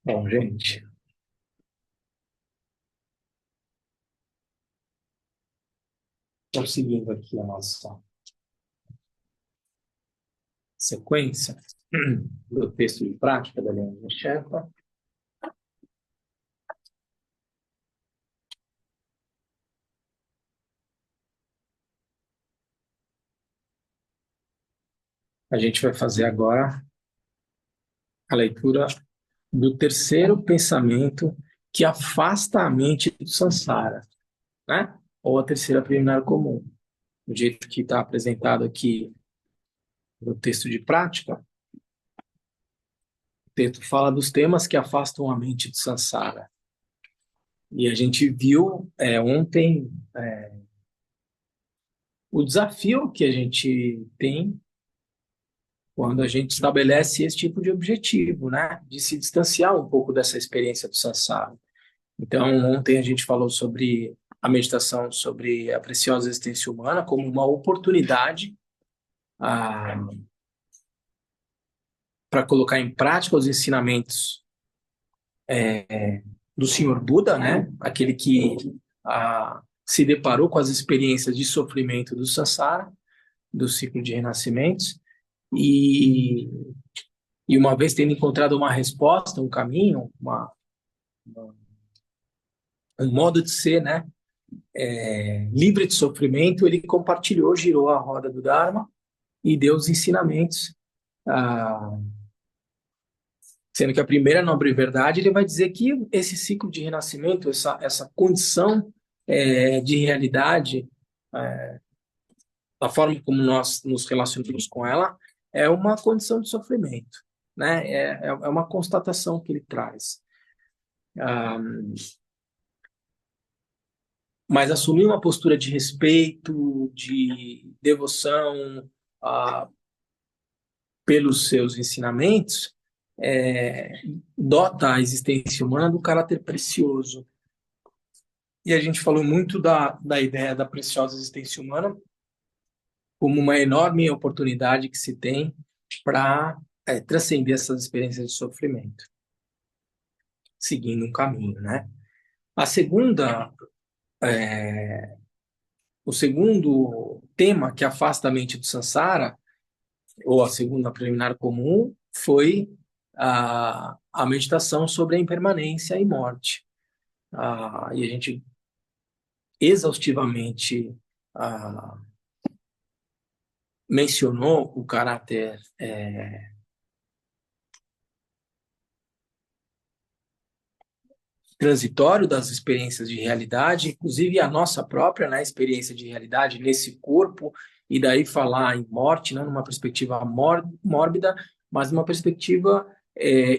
Bom, gente, estamos seguindo aqui a nossa sequência do texto de prática da Leandro Sherpa. A gente vai fazer agora a leitura do terceiro pensamento que afasta a mente do samsara, né? Ou a terceira preliminar comum. Do jeito que está apresentado aqui no texto de prática, o texto fala dos temas que afastam a mente do samsara. E a gente viu ontem o desafio que a gente tem quando a gente estabelece esse tipo de objetivo, né? De se distanciar um pouco dessa experiência do samsara. Então, ontem a gente falou sobre a meditação sobre a preciosa existência humana como uma oportunidade para colocar em prática os ensinamentos do Senhor Buda, né? Aquele que se deparou com as experiências de sofrimento do samsara, do ciclo de renascimentos, e, e uma vez tendo encontrado uma resposta, um caminho, um modo de ser, né? Livre de sofrimento, ele compartilhou, girou a roda do Dharma e deu os ensinamentos, ah, sendo que a primeira nobre verdade, ele vai dizer que esse ciclo de renascimento, essa condição de realidade, da forma como nós nos relacionamos com ela, é uma condição de sofrimento, né? É uma constatação que ele traz. Ah, mas assumir uma postura de respeito, de devoção, ah, pelos seus ensinamentos, dota a existência humana do caráter precioso. E a gente falou muito da ideia da preciosa existência humana como uma enorme oportunidade que se tem para transcender essas experiências de sofrimento, seguindo um caminho, né? A segunda, o segundo tema que afasta a mente do samsara, ou a segunda preliminar comum, foi a meditação sobre a impermanência e morte. E a gente exaustivamente mencionou o caráter transitório das experiências de realidade, inclusive a nossa própria, né, experiência de realidade nesse corpo, e daí falar em morte, não numa perspectiva mórbida, mas numa perspectiva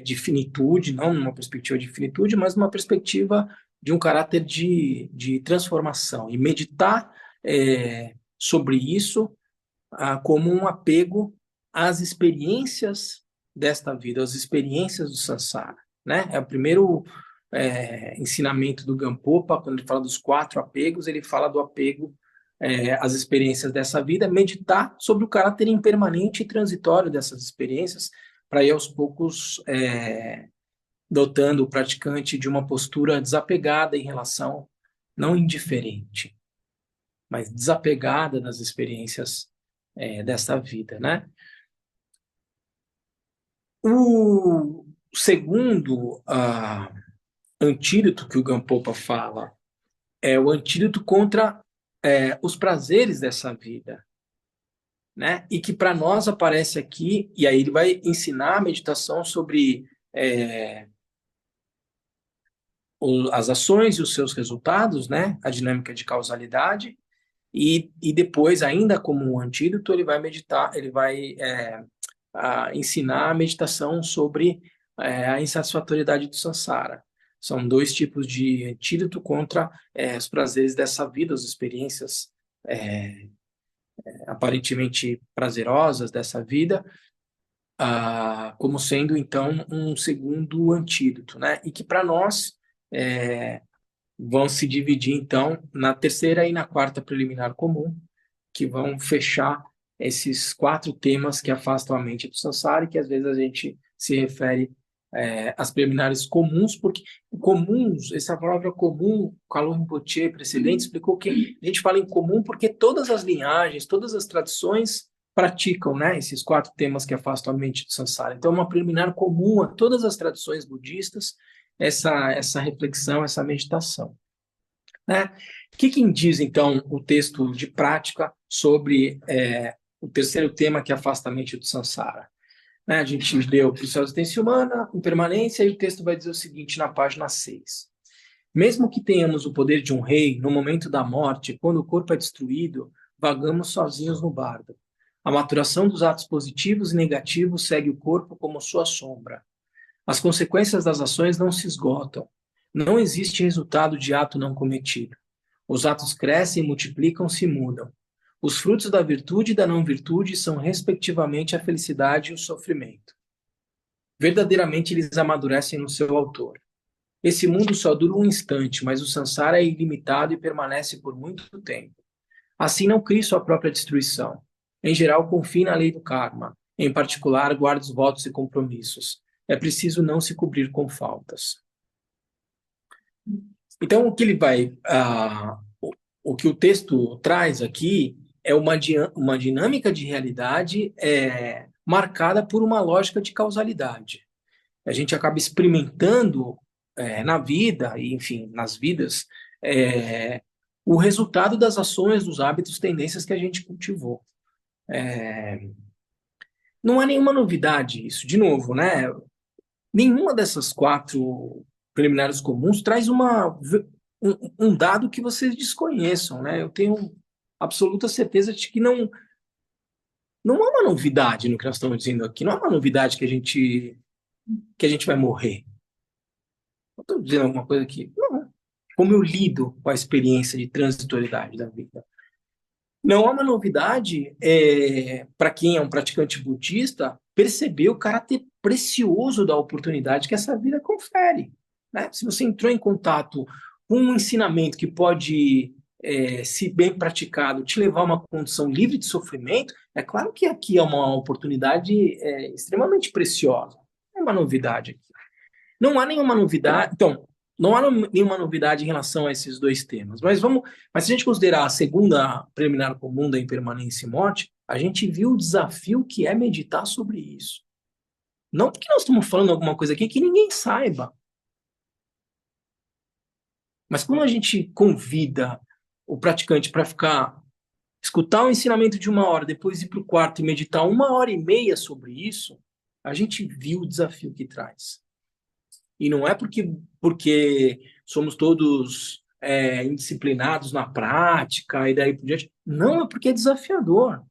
de finitude, não numa perspectiva de finitude, mas numa perspectiva de um caráter de transformação. E meditar sobre isso como um apego às experiências desta vida, às experiências do samsara, né? É o primeiro ensinamento do Gampopa, quando ele fala dos 4 apegos, ele fala do apego às experiências dessa vida, meditar sobre o caráter impermanente e transitório dessas experiências, para ir aos poucos dotando o praticante de uma postura desapegada em relação, não indiferente, mas desapegada das experiências desta vida, né? O segundo antídoto que o Gampopa fala é o antídoto contra os prazeres dessa vida, né? E que para nós aparece aqui, e aí ele vai ensinar a meditação sobre as ações e os seus resultados, né? A dinâmica de causalidade, e depois, ainda como um antídoto, ele vai meditar, ele vai ensinar a meditação sobre a insatisfatoriedade do samsara. São 2 tipos de antídoto contra os prazeres dessa vida, as experiências aparentemente prazerosas dessa vida, como sendo, então, um segundo antídoto, né? E que, para nós, vão se dividir, então, na terceira e na quarta preliminar comum, que vão fechar esses 4 temas que afastam a mente do samsara e que às vezes a gente se refere às preliminares comuns, porque comuns, essa palavra comum, Kalu Rinpoche precedente explicou que a gente fala em comum porque todas as linhagens, todas as tradições praticam, né, esses 4 temas que afastam a mente do samsara. Então, é uma preliminar comum a todas as tradições budistas, essa reflexão, essa meditação. Né? O que diz, então, o texto de prática sobre o terceiro tema que afasta a mente do samsara? Né? A gente leu o processo de existência humana, impermanência, e o texto vai dizer o seguinte na página 6. Mesmo que tenhamos o poder de um rei, no momento da morte, quando o corpo é destruído, vagamos sozinhos no bardo. A maturação dos atos positivos e negativos segue o corpo como sua sombra. As consequências das ações não se esgotam. Não existe resultado de ato não cometido. Os atos crescem, multiplicam-se e mudam. Os frutos da virtude e da não-virtude são, respectivamente, a felicidade e o sofrimento. Verdadeiramente, eles amadurecem no seu autor. Esse mundo só dura um instante, mas o samsara é ilimitado e permanece por muito tempo. Assim, não crie sua própria destruição. Em geral, confie na lei do karma. Em particular, guarde os votos e compromissos. É preciso não se cobrir com faltas. Então, o que ele vai, o que o texto traz aqui é uma dinâmica de realidade marcada por uma lógica de causalidade. A gente acaba experimentando na vida, e enfim, nas vidas, o resultado das ações, dos hábitos, tendências que a gente cultivou. Não é nenhuma novidade isso. De novo, né? Nenhuma dessas 4 preliminares comuns traz um dado que vocês desconheçam, né? Eu tenho absoluta certeza de que não há uma novidade no que nós estamos dizendo aqui. Não há uma novidade que a gente vai morrer. Eu estou dizendo alguma coisa aqui? Não. Como eu lido com a experiência de transitoriedade da vida? Não há uma novidade para quem é um praticante budista perceber o caráter precioso da oportunidade que essa vida confere. Né? Se você entrou em contato com um ensinamento que pode, se bem praticado, te levar a uma condição livre de sofrimento, é claro que aqui é uma oportunidade extremamente preciosa. Não é uma novidade aqui. Não há nenhuma novidade. Então, não há nenhuma novidade em relação a esses 2 temas. Mas se a gente considerar a segunda preliminar comum da impermanência e morte, a gente viu o desafio que é meditar sobre isso. Não porque nós estamos falando alguma coisa aqui que ninguém saiba. Mas quando a gente convida o praticante para escutar o ensinamento de 1 hora, depois ir para o quarto e meditar 1 hora e meia sobre isso, a gente viu o desafio que traz. E não é porque somos todos indisciplinados na prática e daí por diante. Não, é porque é desafiador.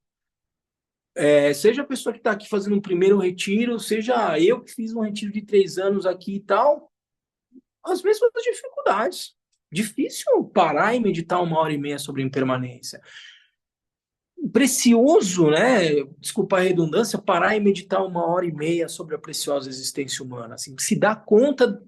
Seja a pessoa que está aqui fazendo um primeiro retiro, seja eu que fiz um retiro de 3 anos aqui e tal, as mesmas dificuldades. Difícil parar e meditar 1 hora e meia sobre impermanência. Precioso, né? Desculpa a redundância, parar e meditar 1 hora e meia sobre a preciosa existência humana. Assim, se dá conta,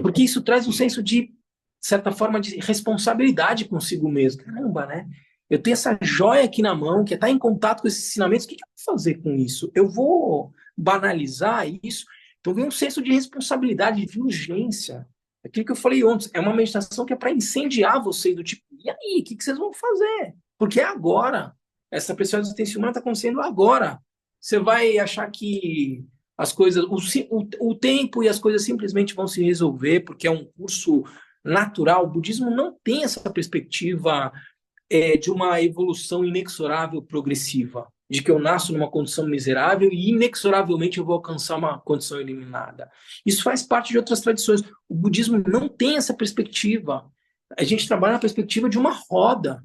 porque isso traz um senso de certa forma de responsabilidade consigo mesmo. Caramba, né? Eu tenho essa joia aqui na mão, que está em contato com esses ensinamentos, o que eu vou fazer com isso? Eu vou banalizar isso? Então vem um senso de responsabilidade, de urgência. Aquilo que eu falei ontem, é uma meditação que é para incendiar vocês, do tipo, e aí, o que vocês vão fazer? Porque é agora. Essa preciosa existência humana está acontecendo agora. Você vai achar que as coisas, o tempo e as coisas simplesmente vão se resolver porque é um curso natural. O budismo não tem essa perspectiva de uma evolução inexorável progressiva, de que eu nasço numa condição miserável e inexoravelmente eu vou alcançar uma condição eliminada. Isso faz parte de outras tradições. O budismo não tem essa perspectiva. A gente trabalha na perspectiva de uma roda,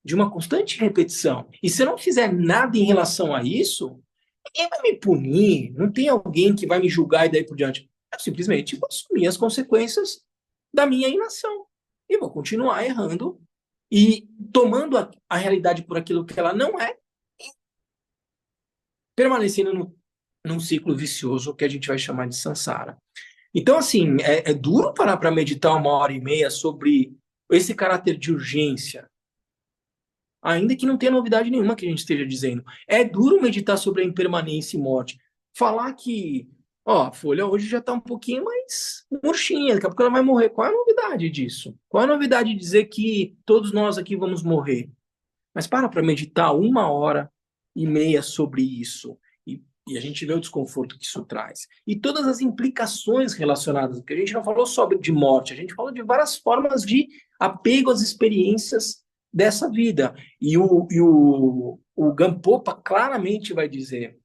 de uma constante repetição. E se eu não fizer nada em relação a isso, ninguém vai me punir, não tem alguém que vai me julgar e daí por diante. Eu simplesmente vou assumir as consequências da minha inação. E vou continuar errando e tomando a realidade por aquilo que ela não é, permanecendo num ciclo vicioso que a gente vai chamar de samsara. Então, assim, é duro parar para meditar 1 hora e meia sobre esse caráter de urgência. ainda que não tenha novidade nenhuma que a gente esteja dizendo. É duro meditar sobre a impermanência e morte. Falar que, ó, a folha hoje já está um pouquinho mais murchinha, daqui a pouco ela vai morrer. Qual é a novidade disso? Qual é a novidade de dizer que todos nós aqui vamos morrer? Mas para meditar 1 hora e meia sobre isso. E a gente vê o desconforto que isso traz. E todas as implicações relacionadas, porque a gente não falou só de morte, a gente falou de várias formas de apego às experiências dessa vida. E o Gampopa claramente vai dizer: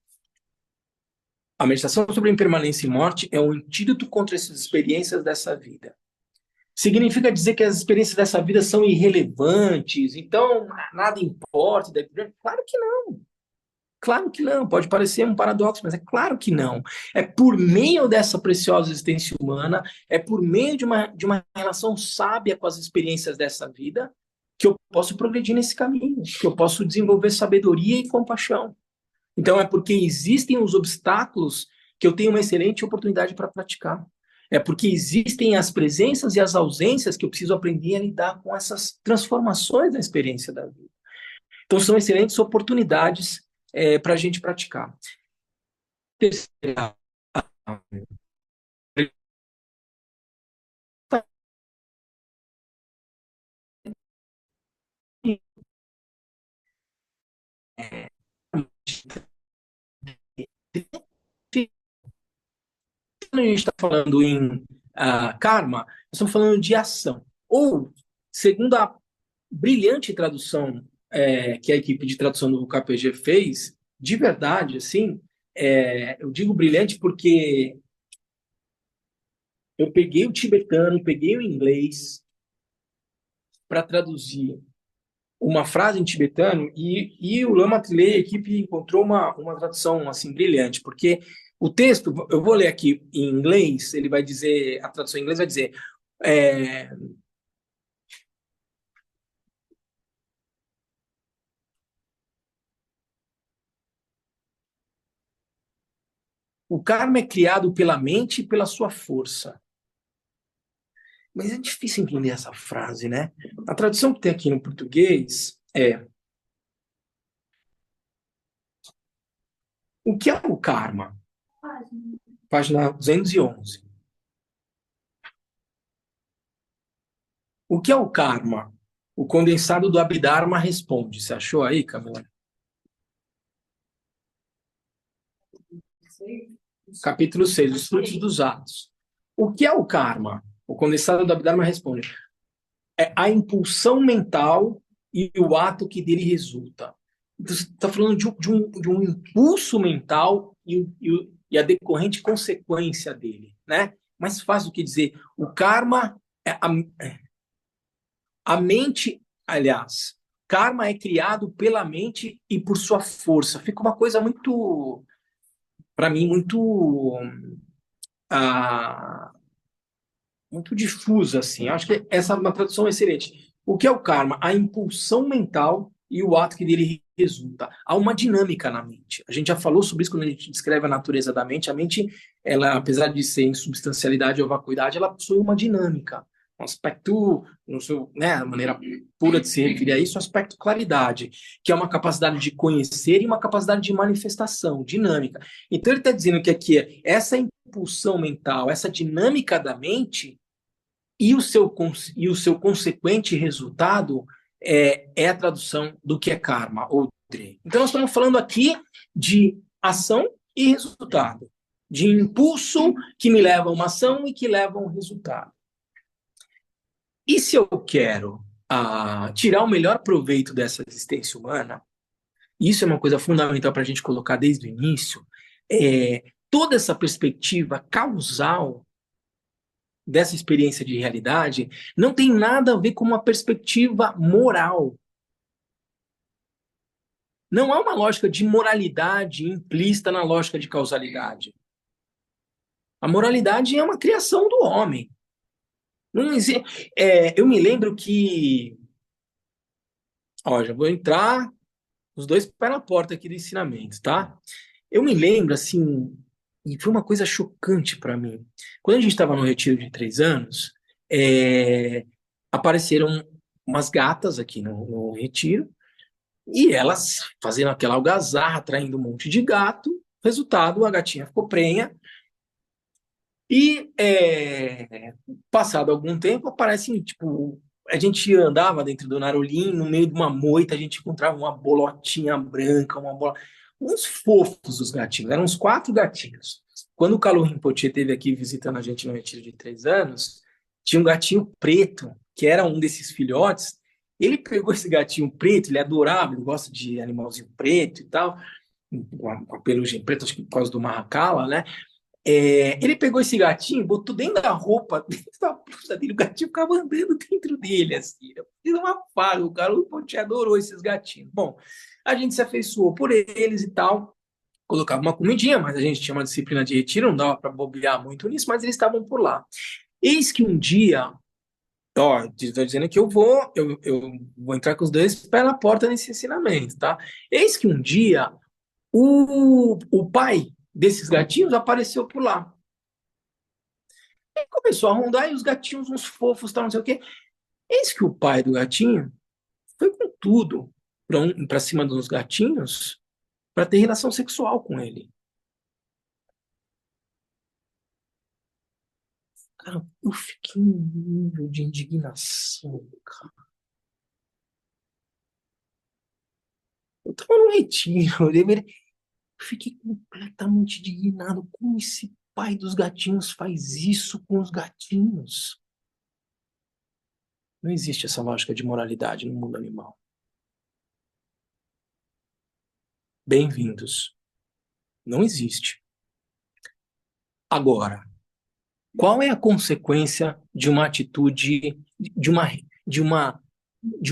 a meditação sobre impermanência e morte é um antídoto contra essas experiências dessa vida. Significa dizer que as experiências dessa vida são irrelevantes, então nada importa. Claro que não. Claro que não. Pode parecer um paradoxo, mas é claro que não. É por meio dessa preciosa existência humana, é por meio de uma relação sábia com as experiências dessa vida, que eu posso progredir nesse caminho, que eu posso desenvolver sabedoria e compaixão. Então é porque existem os obstáculos que eu tenho uma excelente oportunidade para praticar. É porque existem as presenças e as ausências que eu preciso aprender a lidar com essas transformações da experiência da vida. Então são excelentes oportunidades para a gente praticar. Terceira, quando a gente está falando em karma, nós estamos falando de ação. Ou, segundo a brilhante tradução que a equipe de tradução do KPG fez, de verdade, assim, eu digo brilhante porque eu peguei o tibetano, peguei o inglês para traduzir uma frase em tibetano e o Lama Trilei, a equipe encontrou uma tradução assim brilhante, porque o texto, eu vou ler aqui em inglês, ele vai dizer, a tradução em inglês vai dizer, é, o karma é criado pela mente e pela sua força. Mas é difícil entender essa frase, né? A tradução que tem aqui no português é: o que é o karma? Página 211. O que é o karma? O condensado do Abhidharma responde. Você achou aí, Camila? Capítulo 6, os frutos dos atos. O que é o karma? O condensado do Abhidharma responde: é a impulsão mental e o ato que dele resulta. Então, você está falando de um impulso mental e a decorrente consequência dele, né? Mais fácil do que dizer. O karma é a mente, aliás, karma é criado pela mente e por sua força. Fica uma coisa muito, para mim, ah, muito difusa, assim. Acho que essa é uma tradução excelente. O que é o karma? A impulsão mental e o ato que dele resulta. Há uma dinâmica na mente. A gente já falou sobre isso quando a gente descreve a natureza da mente. A mente, ela, apesar de ser em substancialidade ou vacuidade, ela possui uma dinâmica. Um aspecto, no seu, né, a maneira pura de se referir a isso, um aspecto claridade, que é uma capacidade de conhecer e uma capacidade de manifestação, dinâmica. Então ele está dizendo que aqui essa impulsão mental, essa dinâmica da mente e o seu consequente resultado é a tradução do que é karma, ou dre. Então, nós estamos falando aqui de ação e resultado, de impulso que me leva a uma ação e que leva a um resultado. E se eu quero tirar o melhor proveito dessa existência humana, isso é uma coisa fundamental para a gente colocar desde o início, toda essa perspectiva causal dessa experiência de realidade não tem nada a ver com uma perspectiva moral. Não há uma lógica de moralidade implícita na lógica de causalidade. A moralidade é uma criação do homem. Não existe, eu me lembro que. Ó, já vou entrar os dois pés na porta aqui do ensinamento, tá? Eu me lembro, assim, e foi uma coisa chocante para mim. Quando a gente estava no retiro de 3 anos, apareceram umas gatas aqui no retiro, E elas fazendo aquela algazarra, atraindo um monte de gato. Resultado, a gatinha ficou prenha. E passado algum tempo, aparece, tipo, a gente andava dentro do Narolim, no meio de uma moita, a gente encontrava uma bolotinha branca, uma bola. Uns fofos os gatinhos, eram uns 4 gatinhos. Quando o Kalu Rinpoche esteve aqui visitando a gente no retiro de 3 anos, tinha um gatinho preto, que era um desses filhotes. Ele pegou esse gatinho preto, ele é adorável, ele gosta de animalzinho preto e tal, com a pelugem preta, acho que por causa do Mahakala, né? Ele pegou esse gatinho, botou dentro da roupa, dentro da blusa dele, o gatinho ficava andando dentro dele, assim. Eu fiz uma farra, o cara te adorou esses gatinhos. Bom, a gente se afeiçoou por eles e tal, colocava uma comidinha, mas a gente tinha uma disciplina de retiro, não dava para bobear muito nisso, mas eles estavam por lá. Eis que um dia, ó, estou dizendo que eu vou entrar com os dois pés na porta nesse ensinamento, tá? Eis que um dia, o pai desses gatinhos apareceu por lá. E começou a rondar e os gatinhos, uns fofos, tal, não sei o quê. Eis que o pai do gatinho foi com tudo para cima dos gatinhos para ter relação sexual com ele. Cara, eu fiquei em nível de indignação, cara. Eu tava no retiro, eu fiquei completamente indignado. Como esse pai dos gatinhos faz isso com os gatinhos? Não existe essa lógica de moralidade no mundo animal. Bem-vindos. Não existe. Agora, qual é a consequência de uma atitude, de uma, de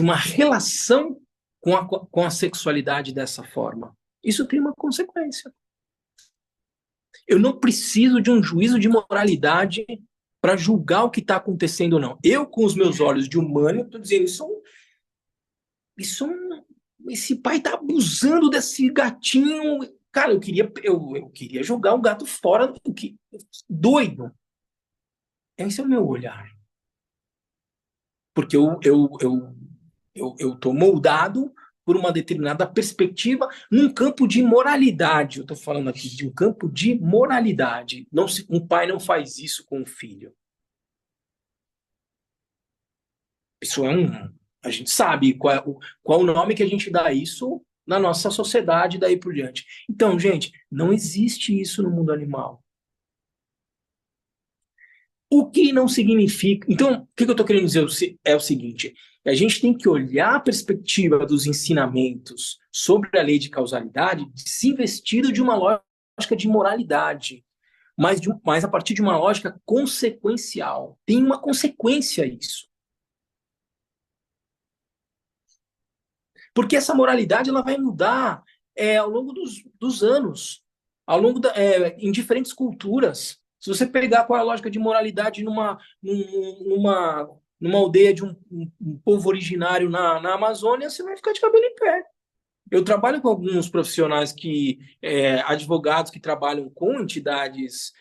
uma relação com a sexualidade dessa forma? Isso tem uma consequência. Eu não preciso de um juízo de moralidade para julgar o que está acontecendo ou não. Eu, com os meus olhos de humano, estou dizendo, esse pai está abusando desse gatinho. Cara, eu queria jogar o gato fora. Doido. Esse é o meu olhar. Porque eu tô moldado por uma determinada perspectiva num campo de moralidade. Eu estou falando aqui de um campo de moralidade. Não, um pai não faz isso com o filho. Isso é um. A gente sabe qual é o nome que a gente dá a isso na nossa sociedade, daí por diante. Então, gente, não existe isso no mundo animal. O que não significa. Então, o que eu estou querendo dizer é o seguinte: a gente tem que olhar a perspectiva dos ensinamentos sobre a lei de causalidade se vestido de uma lógica de moralidade, mas a partir de uma lógica consequencial. Tem uma consequência a isso. Porque essa moralidade ela vai mudar ao longo dos anos, em diferentes culturas. Se você pegar qual é a lógica de moralidade numa aldeia de um povo originário na Amazônia, você vai ficar de cabelo em pé. Eu trabalho com alguns profissionais advogados que trabalham com entidades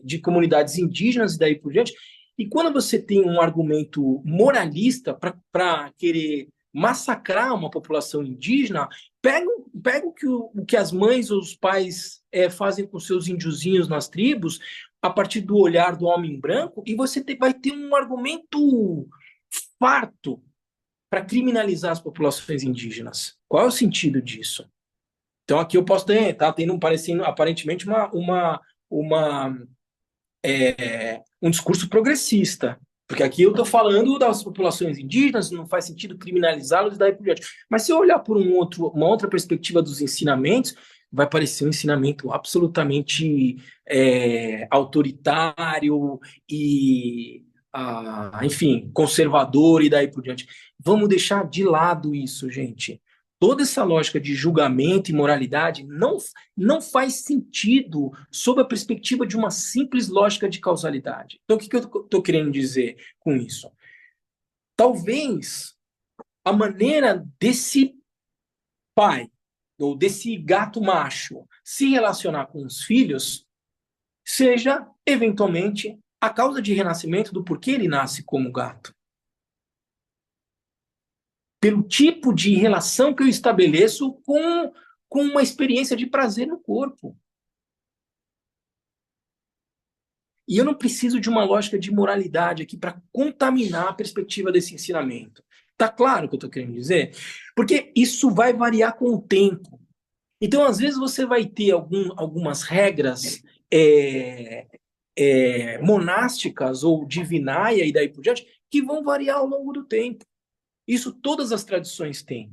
de comunidades indígenas e daí por diante. E quando você tem um argumento moralista para querer massacrar uma população indígena, pega o que as mães ou os pais fazem com seus índiozinhos nas tribos, a partir do olhar do homem branco, e você vai ter um argumento farto para criminalizar as populações indígenas. Qual é o sentido disso? Então aqui eu posso ter, tá tendo parecendo aparentemente um discurso progressista, porque aqui eu estou falando das populações indígenas, não faz sentido criminalizá-los e daí por diante. Mas se eu olhar por uma outra perspectiva dos ensinamentos, vai parecer um ensinamento absolutamente autoritário e, enfim, conservador e daí por diante. Vamos deixar de lado isso, gente. Toda essa lógica de julgamento e moralidade não faz sentido sob a perspectiva de uma simples lógica de causalidade. Então, o que eu estou querendo dizer com isso? Talvez a maneira desse pai ou desse gato macho se relacionar com os filhos seja, eventualmente, a causa de renascimento do porquê ele nasce como gato. pelo tipo de relação que eu estabeleço com uma experiência de prazer no corpo. E eu não preciso de uma lógica de moralidade aqui para contaminar a perspectiva desse ensinamento. Tá claro o que eu estou querendo dizer? Porque isso vai variar com o tempo. Então, às vezes, você vai ter algumas regras monásticas ou divinária e daí por diante que vão variar ao longo do tempo. Isso todas as tradições têm.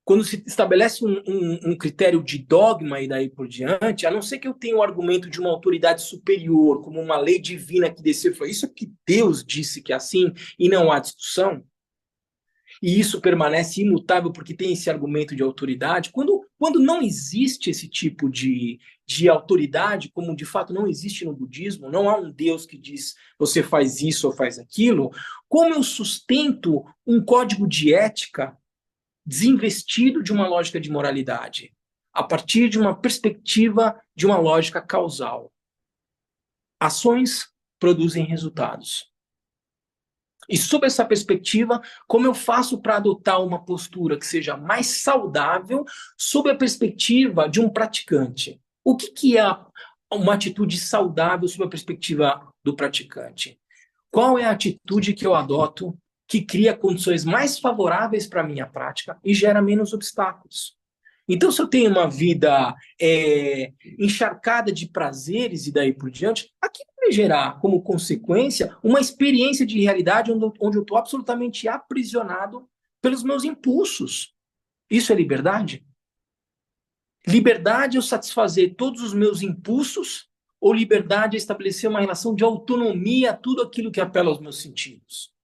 Quando se estabelece um critério de dogma e daí por diante, a não ser que eu tenha o argumento de uma autoridade superior, como uma lei divina que desceu e falou, isso é que Deus disse que é assim, e não há discussão, e isso permanece imutável porque tem esse argumento de autoridade, quando não existe esse tipo de autoridade, como de fato não existe no budismo, não há um Deus que diz você faz isso ou faz aquilo, como eu sustento um código de ética desinvestido de uma lógica de moralidade, a partir de uma perspectiva de uma lógica causal? Ações produzem resultados. E sob essa perspectiva, como eu faço para adotar uma postura que seja mais saudável sob a perspectiva de um praticante? O que é uma atitude saudável sob a perspectiva do praticante? Qual é a atitude que eu adoto que cria condições mais favoráveis para a minha prática e gera menos obstáculos? Então, se eu tenho uma vida encharcada de prazeres e daí por diante, aquilo vai gerar, como consequência, uma experiência de realidade onde eu estou absolutamente aprisionado pelos meus impulsos. Isso é liberdade? Liberdade é eu satisfazer todos os meus impulsos ou liberdade é estabelecer uma relação de autonomia a tudo aquilo que apela aos meus sentidos?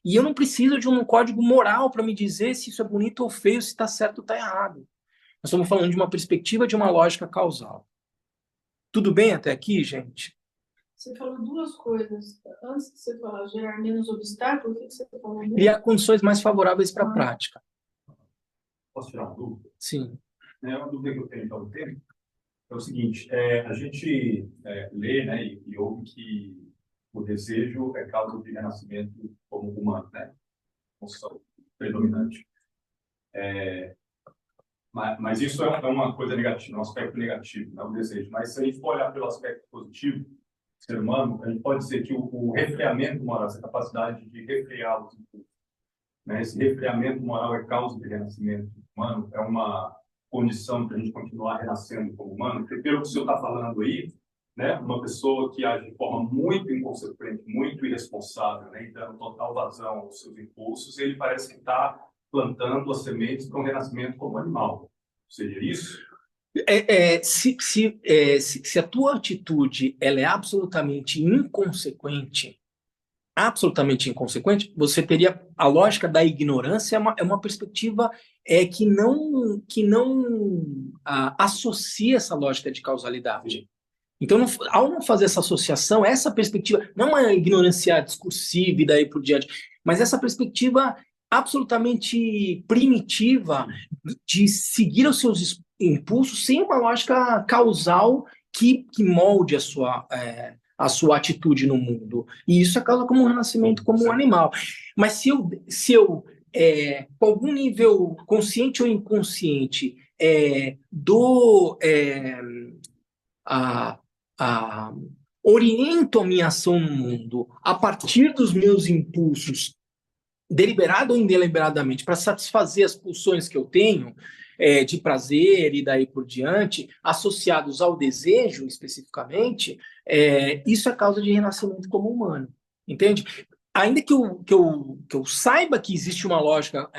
E eu não preciso de um código moral para me dizer se isso é bonito ou feio, se está certo ou está errado. Nós estamos falando de uma perspectiva de uma lógica causal. Tudo bem até aqui, gente? Você falou duas coisas. Antes de você falar gerar menos obstáculos, o que você falou mesmo? Criar condições mais favoráveis para a prática. Posso tirar uma dúvida? Sim. Uma dúvida que eu tenho ao tempo é o seguinte, a gente lê, né, e ouve que o desejo é causa de renascimento como humano, né? Função predominante. Mas isso é uma coisa negativa, um aspecto negativo, né, o desejo. Mas se a gente for olhar pelo aspecto positivo do ser humano, a gente pode dizer que o refreamento moral, essa capacidade de refrear os impulsos, né, esse refreamento moral é causa de renascimento humano, é uma condição para a gente continuar renascendo como humano, porque pelo que o senhor está falando aí, né, uma pessoa que age de forma muito inconsequente, muito irresponsável, né, e dando total vazão aos seus impulsos, ele parece que está plantando as sementes para um renascimento como animal. Seria isso? Se a tua atitude ela é absolutamente inconsequente, você teria a lógica da ignorância, é uma perspectiva que não associa essa lógica de causalidade. Então, ao não fazer essa associação, essa perspectiva, não uma ignorância discursiva e daí por diante, mas essa perspectiva absolutamente primitiva de seguir os seus impulsos sem uma lógica causal que molde a sua atitude no mundo. E isso é causa como um renascimento como um animal. Mas se eu com algum nível consciente ou inconsciente, oriento a minha ação no mundo a partir dos meus impulsos, deliberado ou indeliberadamente, para satisfazer as pulsões que eu tenho, de prazer e daí por diante, associados ao desejo especificamente, isso é causa de renascimento como humano. Entende? Ainda que eu saiba que existe uma lógica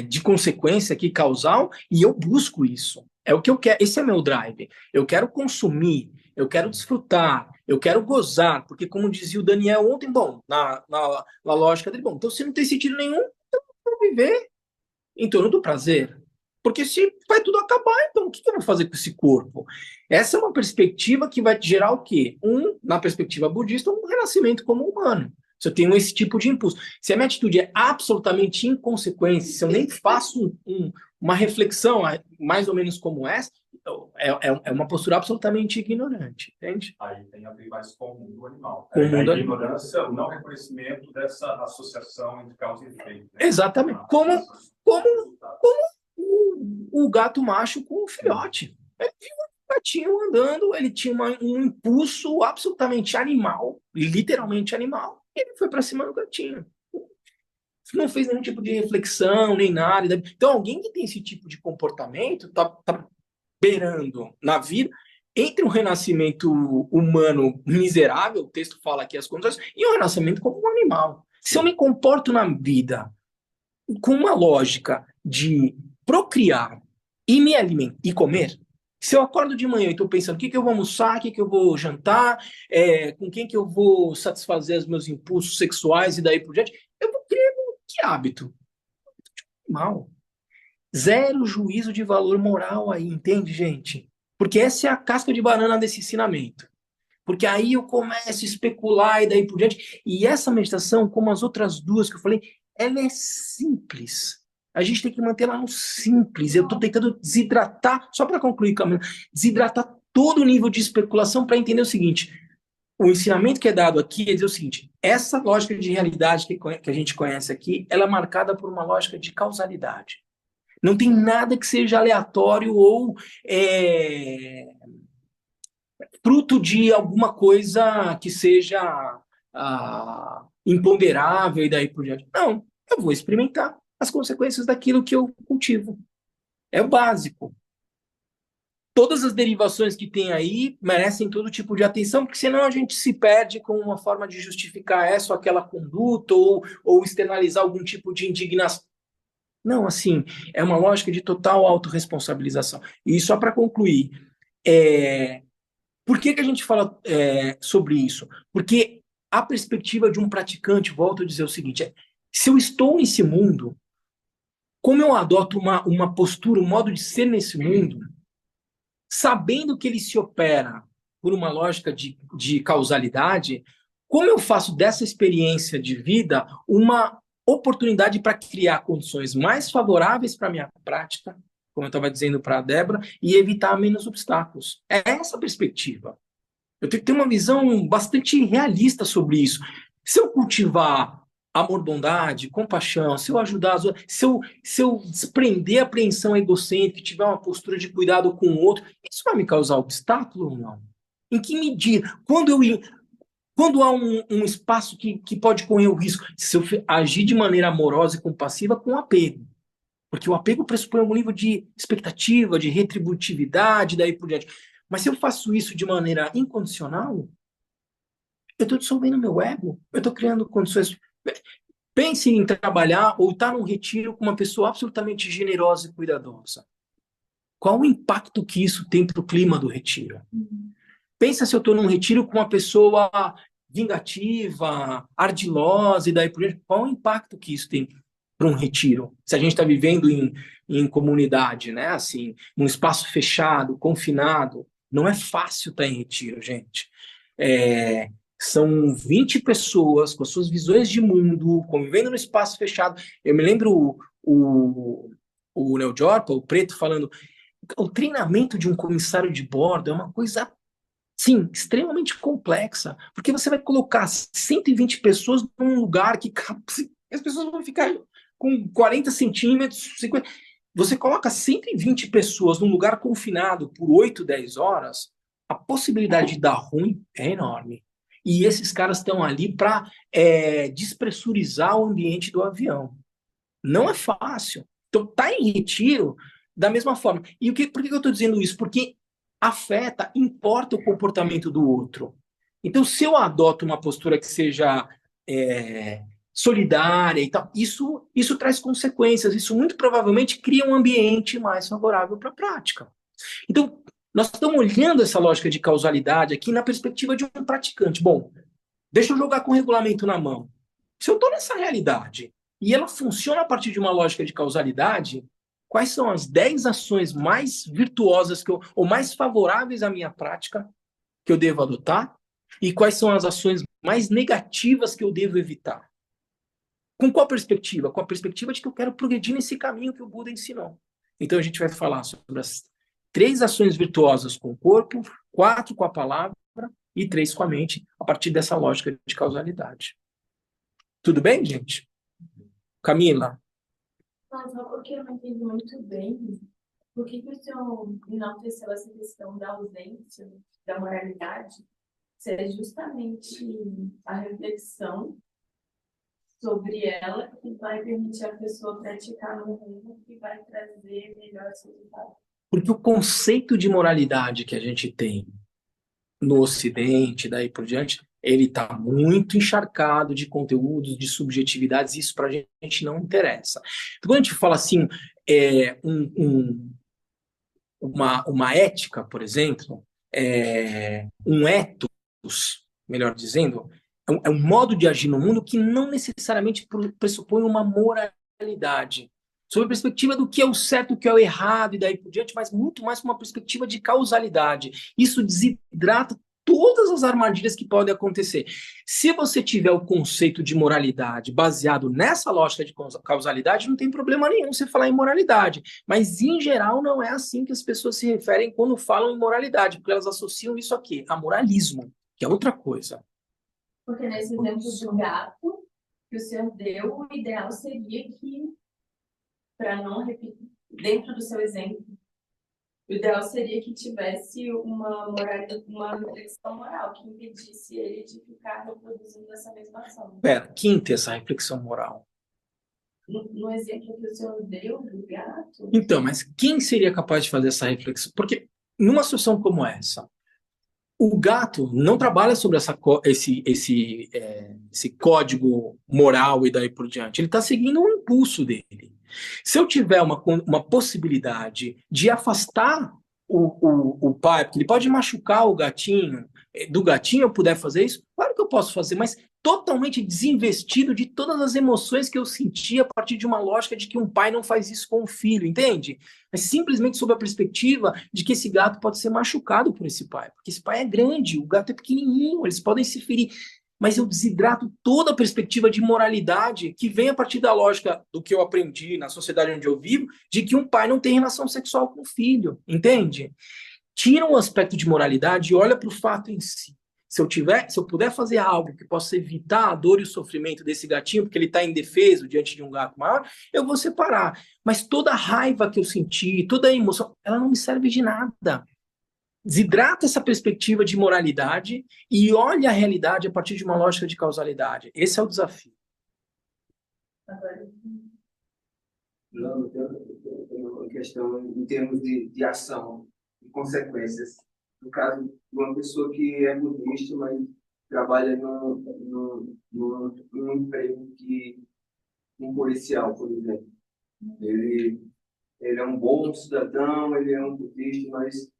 de consequência aqui causal, e eu busco isso. É o que eu quero, esse é meu drive. Eu quero consumir, eu quero desfrutar, eu quero gozar, porque como dizia o Daniel ontem, bom, na lógica dele, bom, então se não tem sentido nenhum, então eu vou viver em torno do prazer. Porque se vai tudo acabar, então o que eu vou fazer com esse corpo? Essa é uma perspectiva que vai gerar o quê? Na perspectiva budista, um renascimento como humano. Se eu tenho esse tipo de impulso. Se a minha atitude é absolutamente inconsequente, se eu nem faço uma reflexão mais ou menos como essa, é uma postura absolutamente ignorante, entende? Aí tem a ver mais com o mundo animal. Com o A mundo animal. ignorância, o não reconhecimento dessa associação entre causa e efeito. Né? Exatamente. Como o gato macho com o filhote. Ele viu um gatinho andando, ele tinha um impulso absolutamente animal, literalmente animal, e ele foi para cima do gatinho. Não fez nenhum tipo de reflexão, nem nada. Então, alguém que tem esse tipo de comportamento tá beirando na vida entre um renascimento humano miserável, o texto fala aqui as condições, e um renascimento como um animal. Se eu me comporto na vida com uma lógica de procriar e me alimentar e comer, se eu acordo de manhã e estou pensando o que eu vou almoçar, o que eu vou jantar, com quem que eu vou satisfazer os meus impulsos sexuais e daí por diante, eu vou criar que hábito? Mal. Zero juízo de valor moral aí, entende, gente? Porque essa é a casca de banana desse ensinamento. Porque aí eu começo a especular e daí por diante. E essa meditação, como as outras duas que eu falei, ela é simples. A gente tem que manter ela no simples. Eu estou tentando desidratar, só para concluir, Camila, desidratar todo o nível de especulação para entender o seguinte: o ensinamento que é dado aqui é dizer o seguinte: essa lógica de realidade que a gente conhece aqui, ela é marcada por uma lógica de causalidade. Não tem nada que seja aleatório ou fruto de alguma coisa que seja imponderável e daí por diante. Não, eu vou experimentar as consequências daquilo que eu cultivo. É o básico. Todas as derivações que tem aí merecem todo tipo de atenção, porque senão a gente se perde com uma forma de justificar essa ou aquela conduta ou externalizar algum tipo de indignação. Não, assim, é uma lógica de total autorresponsabilização. E só para concluir, por que a gente fala sobre isso? Porque a perspectiva de um praticante, volto a dizer o seguinte, se eu estou nesse mundo, como eu adoto uma postura, um modo de ser nesse mundo, sabendo que ele se opera por uma lógica de causalidade, como eu faço dessa experiência de vida uma oportunidade para criar condições mais favoráveis para a minha prática, como eu estava dizendo para a Débora, e evitar menos obstáculos. É essa a perspectiva. Eu tenho que ter uma visão bastante realista sobre isso. Se eu cultivar amor, bondade, compaixão, se eu ajudar, se eu desprender a apreensão egocêntrica, tiver uma postura de cuidado com o outro, isso vai me causar obstáculo ou não? Em que medida? Quando há um espaço que pode correr o risco, se eu agir de maneira amorosa e compassiva com apego. Porque o apego pressupõe algum nível de expectativa, de retributividade, daí por diante. Mas se eu faço isso de maneira incondicional, eu estou dissolvendo meu ego, eu estou criando condições. Pense em trabalhar ou estar num retiro com uma pessoa absolutamente generosa e cuidadosa. Qual o impacto que isso tem para o clima do retiro? Pensa se eu estou num retiro com uma pessoa vingativa, ardilosa e daí por diante. Qual o impacto que isso tem para um retiro? Se a gente está vivendo em comunidade, né? Assim, num espaço fechado, confinado, não é fácil estar em retiro, gente. São 20 pessoas com as suas visões de mundo, convivendo no espaço fechado. Eu me lembro o Neo Jorpa, o Preto, falando: o treinamento de um comissário de bordo é uma coisa, sim, extremamente complexa, porque você vai colocar 120 pessoas num lugar que as pessoas vão ficar com 40 centímetros, 50. Você coloca 120 pessoas num lugar confinado por 8, 10 horas, a possibilidade de dar ruim é enorme. E esses caras estão ali para despressurizar o ambiente do avião. Não é fácil. Então, tá em retiro da mesma forma. E por que eu estou dizendo isso? Porque afeta, importa o comportamento do outro. Então, se eu adoto uma postura que seja solidária e tal, isso traz consequências. Isso muito provavelmente cria um ambiente mais favorável para a prática. Então, nós estamos olhando essa lógica de causalidade aqui na perspectiva de um praticante. Bom, deixa eu jogar com o regulamento na mão. Se eu estou nessa realidade e ela funciona a partir de uma lógica de causalidade, quais são as 10 ações mais virtuosas ou mais favoráveis à minha prática que eu devo adotar? E quais são as ações mais negativas que eu devo evitar? Com qual perspectiva? Com a perspectiva de que eu quero progredir nesse caminho que o Buda ensinou. Então a gente vai falar sobre as 3 ações virtuosas com o corpo, 4 com a palavra e 3 com a mente, a partir dessa lógica de causalidade. Tudo bem, gente? Camila? Mas só porque eu não entendi muito bem, por que o senhor enalteceu essa questão da ausência, da moralidade, ser justamente a reflexão sobre ela que vai permitir a pessoa praticar no mundo que vai trazer melhores resultados. Porque o conceito de moralidade que a gente tem no Ocidente, daí por diante, ele está muito encharcado de conteúdos, de subjetividades, e isso para a gente não interessa. Então, quando a gente fala assim, uma ética, por exemplo, um ethos, melhor dizendo, é um modo de agir no mundo que não necessariamente pressupõe uma moralidade, sob a perspectiva do que é o certo, o que é o errado e daí por diante, mas muito mais uma perspectiva de causalidade. Isso desidrata todas as armadilhas que podem acontecer. Se você tiver o conceito de moralidade baseado nessa lógica de causalidade, não tem problema nenhum você falar em moralidade. Mas, em geral, não é assim que as pessoas se referem quando falam em moralidade, porque elas associam isso aqui a moralismo, que é outra coisa. Porque nesse exemplo do gato que o senhor deu, o ideal seria que, para não repetir, dentro do seu exemplo, o ideal seria que tivesse uma reflexão moral que impedisse ele de ficar reproduzindo essa mesma ação. Pera, quem tem essa reflexão moral? No exemplo que o senhor deu do gato... Então, mas quem seria capaz de fazer essa reflexão? Porque numa situação como essa, o gato não trabalha sobre esse código moral e daí por diante. Ele está seguindo um impulso dele. Se eu tiver uma possibilidade de afastar o pai, porque ele pode machucar o gatinho, do gatinho eu puder fazer isso, claro que eu posso fazer, mas totalmente desinvestido de todas as emoções que eu senti a partir de uma lógica de que um pai não faz isso com o filho, entende? Mas simplesmente sob a perspectiva de que esse gato pode ser machucado por esse pai, porque esse pai é grande, o gato é pequenininho, eles podem se ferir. Mas eu desidrato toda a perspectiva de moralidade que vem a partir da lógica do que eu aprendi na sociedade onde eu vivo, de que um pai não tem relação sexual com o filho, entende? Tira um aspecto de moralidade e olha para o fato em si. Se eu puder fazer algo que possa evitar a dor e o sofrimento desse gatinho, porque ele está indefeso diante de um gato maior, eu vou separar. Mas toda a raiva que eu senti, toda a emoção, ela não me serve de nada. Desidrata essa perspectiva de moralidade e olha a realidade a partir de uma lógica de causalidade. Esse é o desafio. Não, tem uma questão em termos de ação e consequências. No caso de uma pessoa que é budista, mas trabalha num emprego um policial, por exemplo. Ele é um bom cidadão, ele é um budista, mas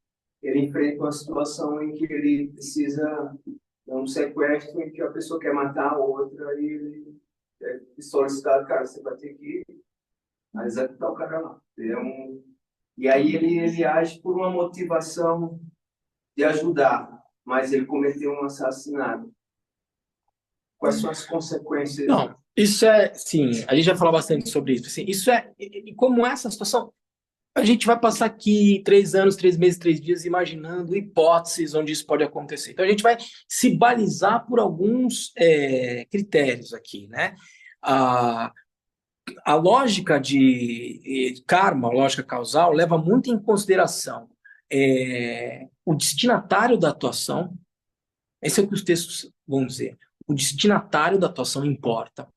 ele enfrenta uma situação em que ele precisa de um sequestro em que a pessoa quer matar a outra e ele é solicitado, cara, você vai ter que executar o cara lá. E aí ele age por uma motivação de ajudar, mas ele cometeu um assassinato. Quais são as consequências? Não, isso é, sim, a gente já falou bastante sobre isso. Assim, isso é, e como essa situação, a gente vai passar aqui 3 anos, 3 meses, 3 dias imaginando hipóteses onde isso pode acontecer. Então a gente vai se balizar por alguns critérios aqui, né? A lógica de karma, a lógica causal, leva muito em consideração o destinatário da atuação. Esse é o que os textos vão dizer. O destinatário da atuação importa.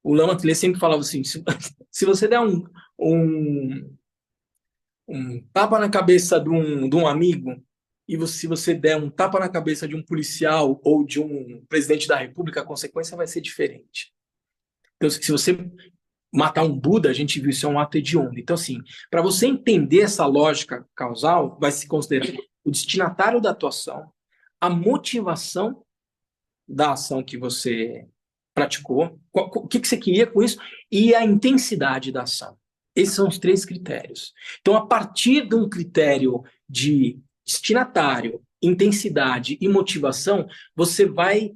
O Lama Tile sempre falava assim, se você der um tapa na cabeça de um amigo e se você der um tapa na cabeça de um policial ou de um presidente da república, a consequência vai ser diferente. Então, se você matar um Buda, a gente viu isso é um ato hediondo. Então, assim, para você entender essa lógica causal, vai se considerar o destinatário da atuação, a motivação da ação que você praticou, o que você queria com isso, e a intensidade da ação. Esses são os 3 critérios. Então, a partir de um critério de destinatário, intensidade e motivação, você vai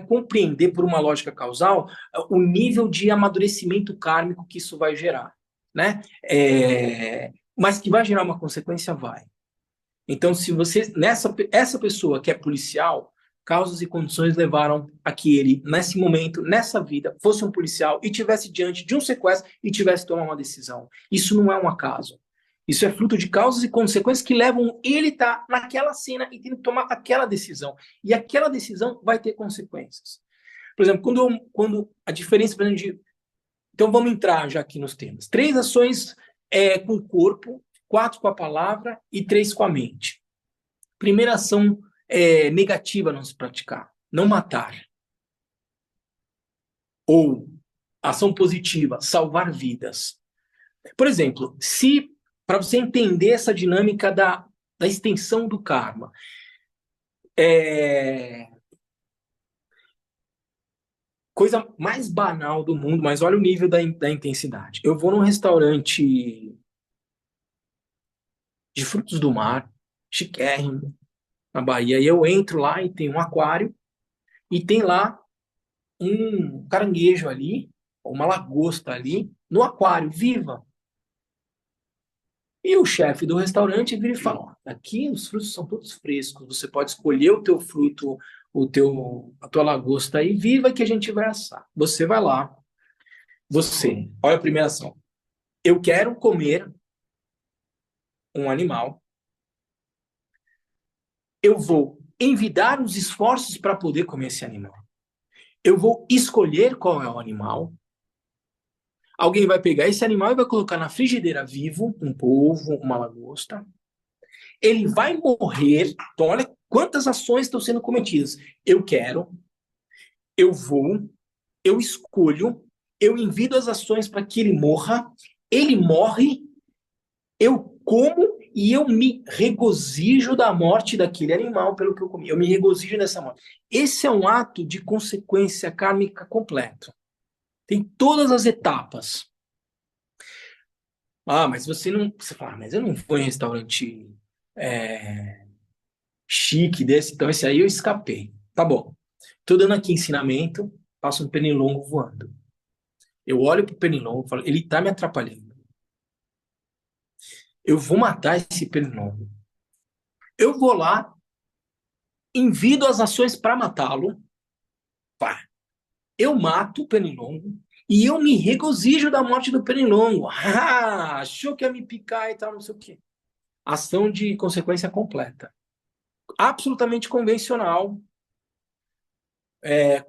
compreender por uma lógica causal o nível de amadurecimento kármico que isso vai gerar, né? Mas que vai gerar uma consequência, vai. Então, se você, essa pessoa que é policial, causas e condições levaram a que ele, nesse momento, nessa vida, fosse um policial e tivesse diante de um sequestro e tivesse que tomar uma decisão. Isso não é um acaso. Isso é fruto de causas e consequências que levam ele a estar naquela cena e tendo que tomar aquela decisão. E aquela decisão vai ter consequências. Por exemplo, quando a diferença, por exemplo, de... Então, vamos entrar já aqui nos temas. 3 ações com o corpo, 4 com a palavra e 3 com a mente. Primeira ação negativa a não se praticar, não matar. Ou ação positiva, salvar vidas. Por exemplo, para você entender essa dinâmica da extensão do karma, coisa mais banal do mundo, mas olha o nível da intensidade. Eu vou num restaurante de frutos do mar, chiquérrimo, na Bahia, e eu entro lá e tem um aquário, e tem lá um caranguejo ali, uma lagosta ali, no aquário, viva. E o chefe do restaurante vira e fala, ó, aqui os frutos são todos frescos, você pode escolher o teu fruto, a tua lagosta aí, viva que a gente vai assar. Você vai lá, olha a primeira ação. Eu quero comer um animal, eu vou envidar os esforços para poder comer esse animal. Eu vou escolher qual é o animal. Alguém vai pegar esse animal e vai colocar na frigideira vivo, um polvo, uma lagosta. Ele vai morrer. Então, olha quantas ações estão sendo cometidas. Eu quero, eu vou, eu escolho, eu envido as ações para que ele morra, ele morre, eu como e eu me regozijo da morte daquele animal pelo que eu comi. Eu me regozijo dessa morte. Esse é um ato de consequência kármica completo. Tem todas as etapas. Ah, mas você não... Você fala, mas eu não vou em restaurante chique desse, então esse aí eu escapei. Tá bom. Tô dando aqui ensinamento, passo um pernilongo voando. Eu olho pro pernilongo e falo, ele tá me atrapalhando. Eu vou matar esse pernilongo. Eu vou lá, envido as ações para matá-lo. Pá. Eu mato o pernilongo e eu me regozijo da morte do pernilongo. Ah, achou que ia me picar e tal, não sei o quê. Ação de consequência completa. Absolutamente convencional.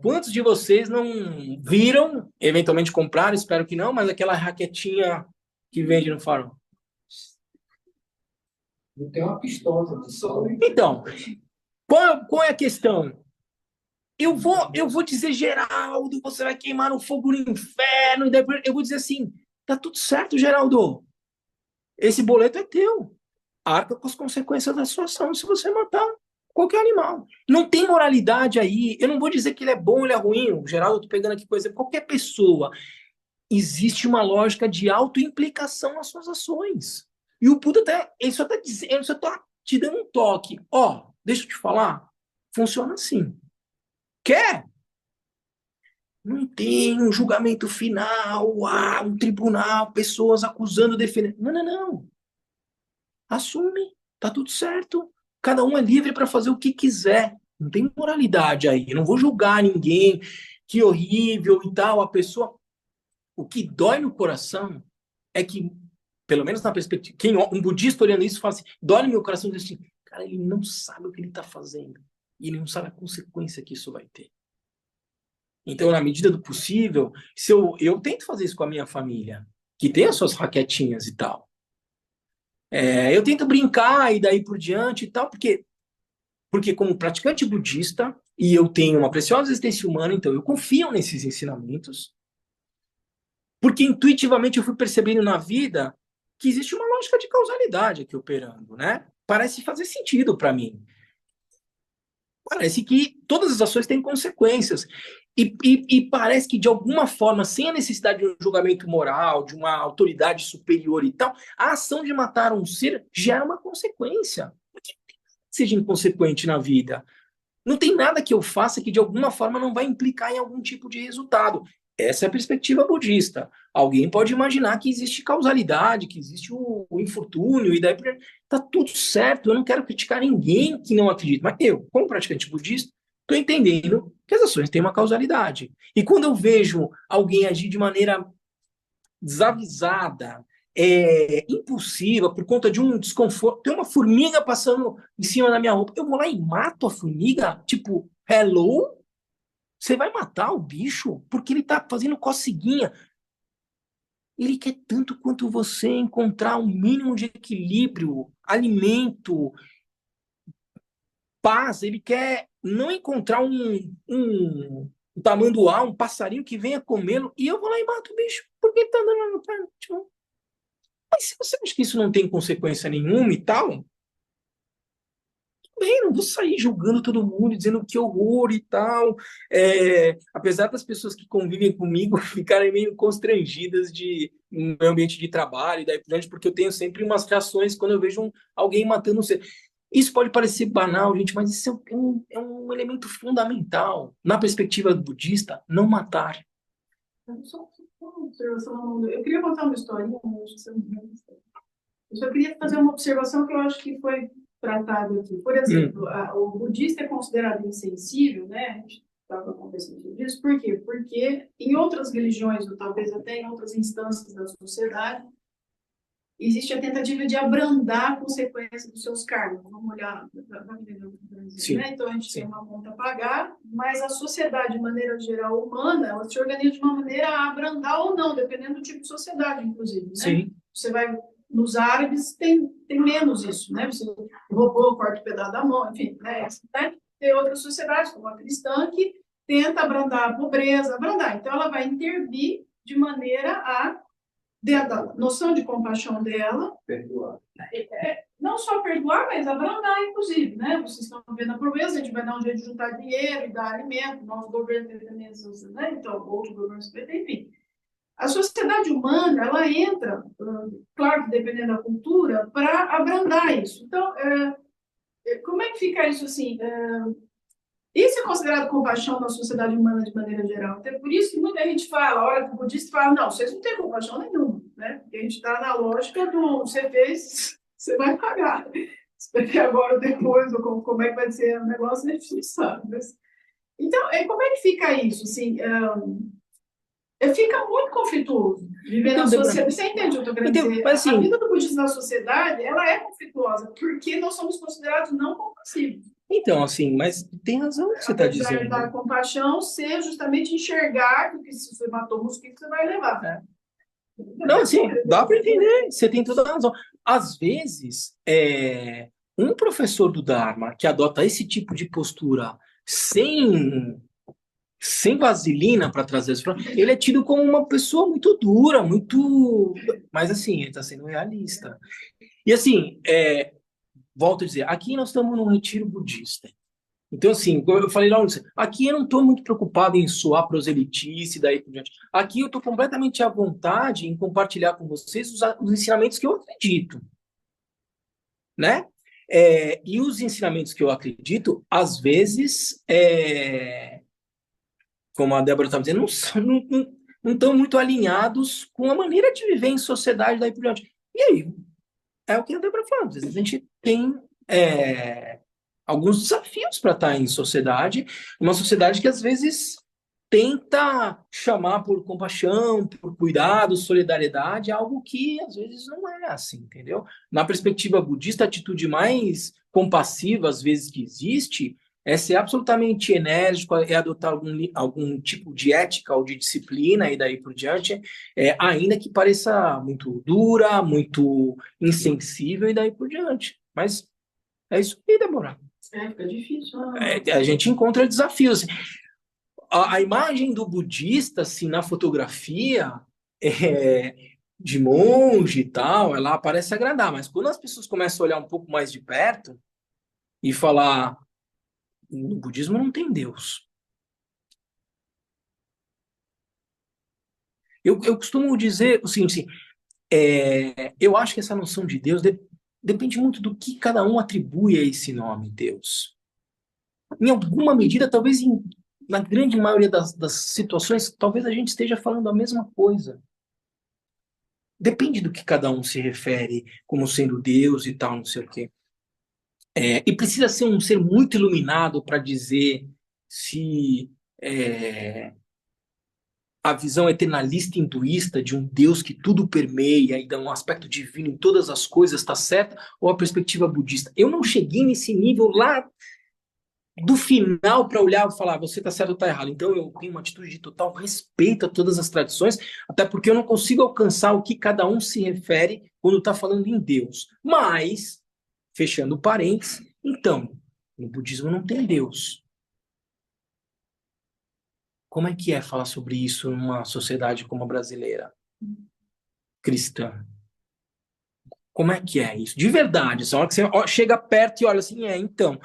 Quantos de vocês não viram, eventualmente compraram, espero que não, mas aquela raquetinha que vende no farol? Não tem uma pistola de sol. Então, qual é a questão? Eu vou dizer, Geraldo, você vai queimar no fogo no inferno, e depois eu vou dizer assim, tá tudo certo, Geraldo. Esse boleto é teu. Arca com as consequências da sua ação se você matar qualquer animal. Não tem moralidade aí. Eu não vou dizer que ele é bom ou ele é ruim. O Geraldo, eu tô pegando aqui coisa. Qualquer pessoa. Existe uma lógica de autoimplicação nas suas ações. E o Buda ele só tá dizendo, ele só tá te dando um toque. Ó, deixa eu te falar. Funciona assim. Quer? Não tem um julgamento final, um tribunal, pessoas acusando, defendendo. Não, não, não. Assume, tá tudo certo. Cada um é livre para fazer o que quiser. Não tem moralidade aí. Eu não vou julgar ninguém, que horrível e tal. A pessoa. O que dói no coração é que, pelo menos na perspectiva, um budista olhando isso fala assim: dói no meu coração e diz assim, cara, ele não sabe o que ele está fazendo. E ele não sabe a consequência que isso vai ter. Então, na medida do possível, se eu tento fazer isso com a minha família, que tem as suas raquetinhas e tal. Eu tento brincar e daí por diante e tal, porque como praticante budista, e eu tenho uma preciosa existência humana, então eu confio nesses ensinamentos, porque intuitivamente eu fui percebendo na vida que existe uma lógica de causalidade aqui operando, né? Parece fazer sentido para mim. Parece que todas as ações têm consequências. E parece que, de alguma forma, sem a necessidade de um julgamento moral, de uma autoridade superior e tal, a ação de matar um ser gera uma consequência. Porque não tem nada que seja inconsequente na vida. Não tem nada que eu faça que, de alguma forma, não vai implicar em algum tipo de resultado. Essa é a perspectiva budista. Alguém pode imaginar que existe causalidade, que existe o infortúnio, e daí tá tudo certo. Eu não quero criticar ninguém que não acredita, mas eu, como praticante budista, estou entendendo que as ações têm uma causalidade. E quando eu vejo alguém agir de maneira desavisada, impulsiva, por conta de um desconforto, tem uma formiga passando em cima da minha roupa, eu vou lá e mato a formiga, tipo, hello? Você vai matar o bicho porque ele tá fazendo coceguinha. Ele quer tanto quanto você encontrar um mínimo de equilíbrio, alimento, paz. Ele quer não encontrar um tamanduá, um passarinho que venha comê-lo e eu vou lá e mato o bicho porque ele tá andando no pé. Tipo, mas se você acha que isso não tem consequência nenhuma e tal, bem, não vou sair julgando todo mundo, dizendo que horror e tal. Apesar das pessoas que convivem comigo ficarem meio constrangidas no meu ambiente de trabalho, e daí por diante, porque eu tenho sempre umas reações quando eu vejo alguém matando um ser. Isso pode parecer banal, gente, mas isso é um elemento fundamental. Na perspectiva budista, não matar. Só uma observação. Eu queria contar uma historinha, mas acho que você não vai gostar. Eu só queria fazer uma observação que eu acho que foi tratada aqui. Por exemplo, o budista é considerado insensível, né? A gente estava conversando sobre isso. Por quê? Porque em outras religiões, ou talvez até em outras instâncias da sociedade, existe a tentativa de abrandar a consequência dos seus karmas. Vamos olhar para o Brasil, né? Então, a gente tem uma conta a pagar, mas a sociedade, de maneira geral, humana, ela se organiza de uma maneira a abrandar ou não, dependendo do tipo de sociedade, inclusive, né? Sim. Você vai... Nos árabes tem menos isso, né? Você roubou, corta o pedaço da mão, enfim, né? Tem outras sociedades, como a cristã, que tenta abrandar a pobreza, abrandar. Então, ela vai intervir de maneira a, dentro da noção de compaixão dela, Perdoar. não só perdoar, mas abrandar, inclusive, né? Vocês estão vendo a pobreza, a gente vai dar um jeito de juntar dinheiro e dar alimento, nosso governo tem tendências, né? Então, outros governos têm, enfim. A sociedade humana, ela entra, claro que dependendo da cultura, para abrandar isso. Então, como é que fica isso assim? Isso é considerado compaixão na sociedade humana de maneira geral. Até por isso que muita gente fala, olha, o budista fala, não, vocês não têm compaixão nenhuma, né? Porque a gente está na lógica do você fez, você vai pagar. Se vai ter agora ou depois, ou como é que vai ser o negócio, a gente não sabe. Mas... Então, como é que fica isso? Assim, fica muito conflituoso viver na sociedade. Você entende o que eu estou querendo dizer? Mas, assim, a vida do budismo na sociedade, ela é conflituosa, porque nós somos considerados não compassivos. Então, assim, mas tem razão o que você está dizendo. Apesar da compaixão ser justamente enxergar que se você matou o mosquito, você vai levar. Não, assim, dá para entender, você tem toda a razão. Às vezes, um professor do Dharma que adota esse tipo de postura sem vaselina para trazer as formas, ele é tido como uma pessoa muito dura, muito... Mas, assim, ele está sendo realista. E, assim, volto a dizer, aqui nós estamos num retiro budista. Então, assim, como eu falei lá, aqui eu não estou muito preocupado em soar proselitice e daí por diante. Aqui eu estou completamente à vontade em compartilhar com vocês os ensinamentos que eu acredito, né? E os ensinamentos que eu acredito, às vezes, como a Débora estava dizendo, não estão muito alinhados com a maneira de viver em sociedade daí por diante. E aí, é o que a Débora falou, às vezes a gente tem... alguns desafios para estar em sociedade, uma sociedade que às vezes tenta chamar por compaixão, por cuidado, solidariedade, algo que às vezes não é assim, entendeu? Na perspectiva budista, a atitude mais compassiva, às vezes, que existe é ser absolutamente enérgico, é adotar algum tipo de ética ou de disciplina e daí por diante, ainda que pareça muito dura, muito insensível e daí por diante. Mas é isso aí, Débora. Fica difícil. A gente encontra desafios. A imagem do budista, assim, na fotografia, de monge e tal, ela parece agradar, mas quando as pessoas começam a olhar um pouco mais de perto e falar, no budismo não tem Deus. Eu costumo dizer o seguinte, eu acho que essa noção de Deus depende muito do que cada um atribui a esse nome, Deus. Em alguma medida, talvez na grande maioria das situações, talvez a gente esteja falando a mesma coisa. Depende do que cada um se refere como sendo Deus e tal, não sei o quê. E precisa ser um ser muito iluminado para dizer se a visão eternalista hinduísta de um Deus que tudo permeia e dá um aspecto divino em todas as coisas está certa, ou a perspectiva budista. Eu não cheguei nesse nível lá do final para olhar e falar, você está certo ou está errado. Então eu tenho uma atitude de total respeito a todas as tradições, até porque eu não consigo alcançar o que cada um se refere quando está falando em Deus. Mas, fechando parênteses, então, no budismo não tem Deus. Como é que é falar sobre isso numa sociedade como a brasileira, cristã? Como é que é isso? De verdade, só que você chega perto e olha assim, então,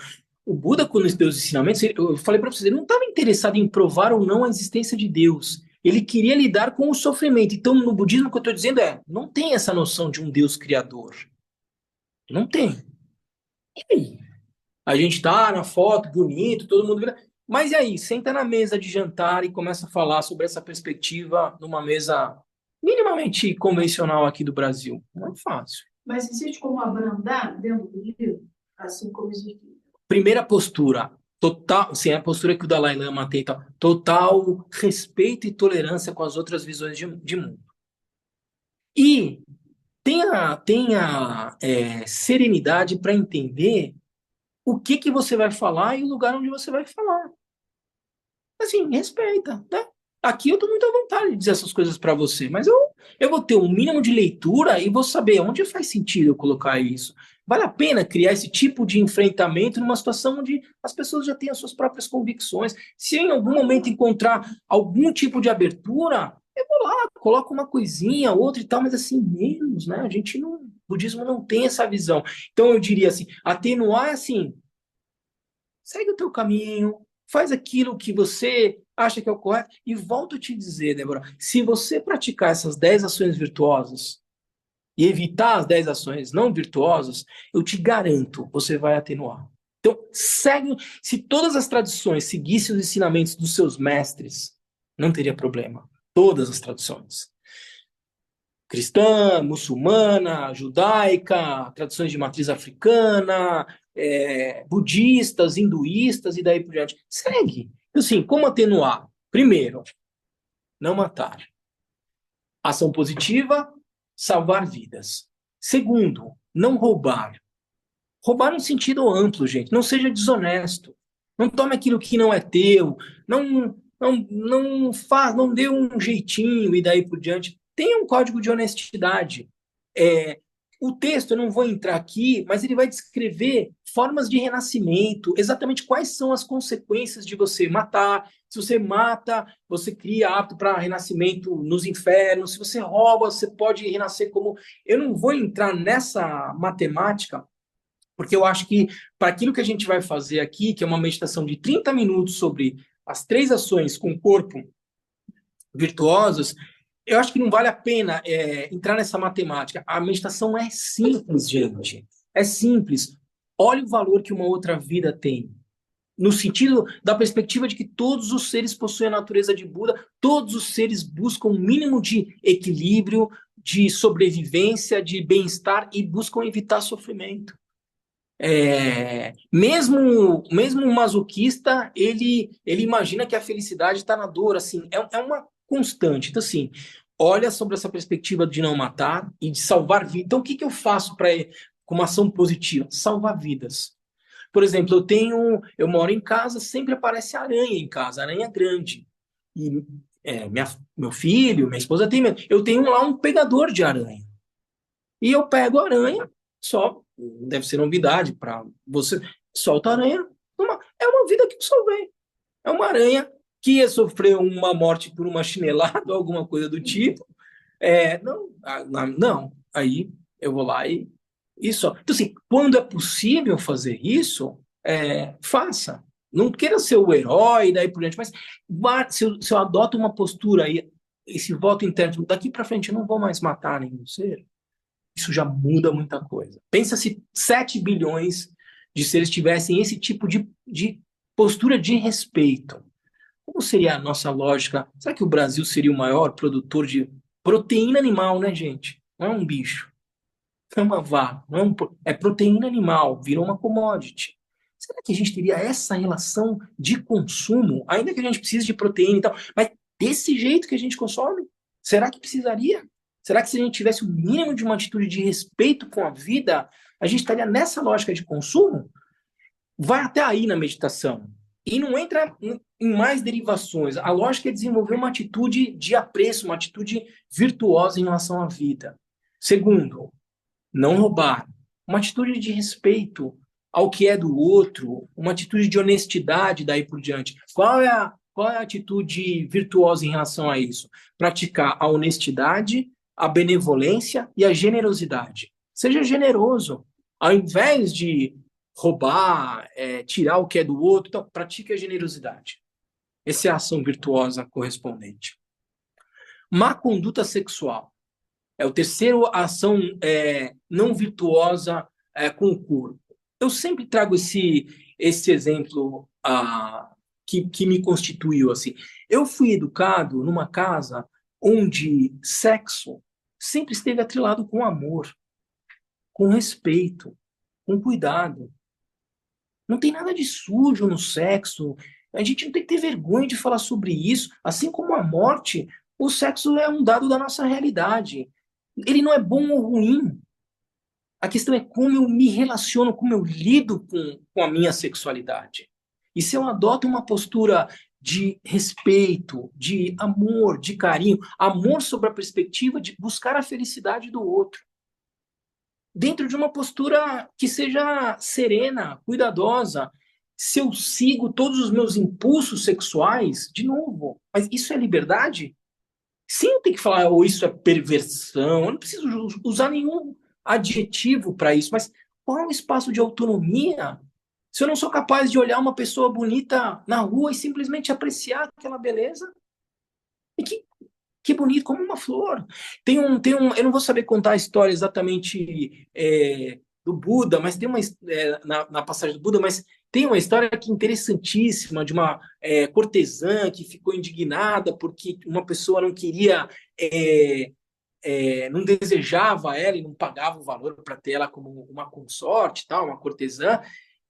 o Buda, quando nos deu os ensinamentos, eu falei para vocês, ele não estava interessado em provar ou não a existência de Deus. Ele queria lidar com o sofrimento. Então, no budismo, o que eu estou dizendo não tem essa noção de um Deus criador. Não tem. E aí? A gente tá na foto, bonito, todo mundo vira. Mas e aí? Senta na mesa de jantar e começa a falar sobre essa perspectiva numa mesa minimamente convencional aqui do Brasil. Não é fácil. Mas existe como abrandar dentro do livro, assim como existe. Primeira postura, total, sim, a postura que o Dalai Lama tem, total respeito e tolerância com as outras visões de mundo. E tenha serenidade para entender o que você vai falar e o lugar onde você vai falar. Assim, respeita, né? Aqui eu estou muito à vontade de dizer essas coisas para você, mas eu vou ter um mínimo de leitura e vou saber onde faz sentido eu colocar isso. Vale a pena criar esse tipo de enfrentamento numa situação onde as pessoas já têm as suas próprias convicções. Se em algum momento encontrar algum tipo de abertura, eu vou lá, coloco uma coisinha, outra e tal, mas assim, menos, né? O budismo não tem essa visão. Então eu diria assim, atenuar é assim, segue o teu caminho, faz aquilo que você acha que é o correto, e volto a te dizer, Débora, se você praticar essas 10 ações virtuosas e evitar as 10 ações não virtuosas, eu te garanto, você vai atenuar. Então, se todas as tradições seguissem os ensinamentos dos seus mestres, não teria problema. Todas as tradições. Cristã, muçulmana, judaica, tradições de matriz africana, budistas, hinduístas e daí por diante. Segue. Assim, como atenuar? Primeiro, não matar. Ação positiva, salvar vidas. Segundo, não roubar. Roubar no sentido amplo, gente. Não seja desonesto. Não tome aquilo que não é teu. Não dê um jeitinho e daí por diante. Tenha um código de honestidade. O texto, eu não vou entrar aqui, mas ele vai descrever formas de renascimento, exatamente quais são as consequências de você matar. Se você mata, você cria apto para renascimento nos infernos. Se você rouba, você pode renascer como... Eu não vou entrar nessa matemática, porque eu acho que para aquilo que a gente vai fazer aqui, que é uma meditação de 30 minutos sobre as 3 ações com o corpo virtuosas, eu acho que não vale a pena entrar nessa matemática. A meditação é simples, gente. É simples. Olha o valor que uma outra vida tem. No sentido da perspectiva de que todos os seres possuem a natureza de Buda, todos os seres buscam um mínimo de equilíbrio, de sobrevivência, de bem-estar e buscam evitar sofrimento. Mesmo o masoquista, ele imagina que a felicidade está na dor, assim, é uma constante. Então, assim, olha sobre essa perspectiva de não matar e de salvar vidas. Então, o que eu faço com uma ação positiva? Salvar vidas. Por exemplo, eu moro em casa, sempre aparece aranha em casa, aranha grande. E meu filho, minha esposa tem medo. Eu tenho lá um pegador de aranha. E eu pego a aranha, só deve ser novidade para você, solta a aranha. É uma vida que eu salvei. É uma aranha que ia sofrer uma morte por uma chinelada ou alguma coisa do tipo. Não. Aí eu vou lá e só. Então, assim, quando é possível fazer isso, faça. Não queira ser o herói, daí por diante, mas se eu adoto uma postura aí, esse voto interno, daqui para frente eu não vou mais matar nenhum ser, isso já muda muita coisa. Pensa se 7 bilhões de seres tivessem esse tipo de postura de respeito. Como seria a nossa lógica? Será que o Brasil seria o maior produtor de proteína animal, né, gente? Não é um bicho, não é uma vaca, não é, é proteína animal, virou uma commodity. Será que a gente teria essa relação de consumo, ainda que a gente precise de proteína e tal, mas desse jeito que a gente consome? Será que precisaria? Será que se a gente tivesse o mínimo de uma atitude de respeito com a vida, a gente estaria nessa lógica de consumo? Vai até aí na meditação. E não entra em mais derivações. A lógica é desenvolver uma atitude de apreço, uma atitude virtuosa em relação à vida. Segundo, não roubar. Uma atitude de respeito ao que é do outro, uma atitude de honestidade daí por diante. Qual é a atitude virtuosa em relação a isso? Praticar a honestidade, a benevolência e a generosidade. Seja generoso. Ao invés de roubar, tirar o que é do outro, então, pratique a generosidade. Essa é a ação virtuosa correspondente. Má conduta sexual. É o terceiro ação não virtuosa com o corpo. Eu sempre trago esse exemplo que me constituiu assim. Eu fui educado numa casa onde sexo sempre esteve atrelado com amor, com respeito, com cuidado. Não tem nada de sujo no sexo. A gente não tem que ter vergonha de falar sobre isso. Assim como a morte, o sexo é um dado da nossa realidade. Ele não é bom ou ruim. A questão é como eu me relaciono, como eu lido com a minha sexualidade. E se eu adoto uma postura de respeito, de amor, de carinho, amor sobre a perspectiva de buscar a felicidade do outro, dentro de uma postura que seja serena, cuidadosa, se eu sigo todos os meus impulsos sexuais, de novo, mas isso é liberdade? Sim, eu tenho que falar, ou isso é perversão, eu não preciso usar nenhum adjetivo para isso, mas qual é o espaço de autonomia se eu não sou capaz de olhar uma pessoa bonita na rua e simplesmente apreciar aquela beleza? E que bonito, como uma flor. Eu não vou saber contar a história exatamente do Buda, mas tem uma na passagem do Buda, mas tem uma história que é interessantíssima de uma cortesã que ficou indignada porque uma pessoa não queria, não desejava ela e não pagava o valor para ter ela como uma consorte, tal, uma cortesã.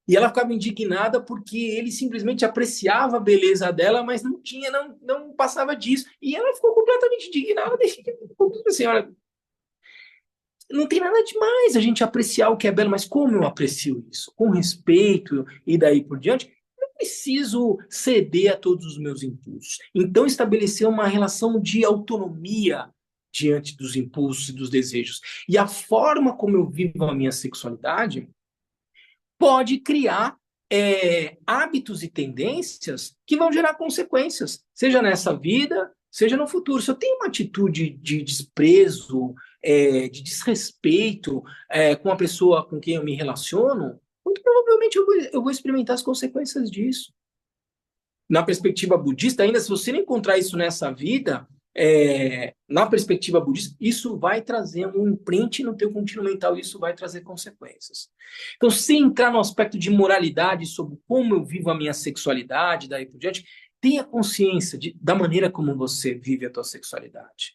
E ela ficava indignada porque ele simplesmente apreciava a beleza dela, mas não passava disso. E ela ficou completamente indignada. Assim, olha, não tem nada demais a gente apreciar o que é belo, mas como eu aprecio isso? Com respeito e daí por diante, não preciso ceder a todos os meus impulsos. Então, estabelecer uma relação de autonomia diante dos impulsos e dos desejos. E a forma como eu vivo a minha sexualidade pode criar hábitos e tendências que vão gerar consequências, seja nessa vida, seja no futuro. Se eu tenho uma atitude de desprezo, de desrespeito com a pessoa com quem eu me relaciono, muito provavelmente eu vou experimentar as consequências disso. Na perspectiva budista, ainda se você não encontrar isso nessa vida, na perspectiva budista, isso vai trazer um imprint no teu contínuo mental, isso vai trazer consequências. Então, sem entrar no aspecto de moralidade sobre como eu vivo a minha sexualidade, daí por diante, tenha consciência da maneira como você vive a tua sexualidade.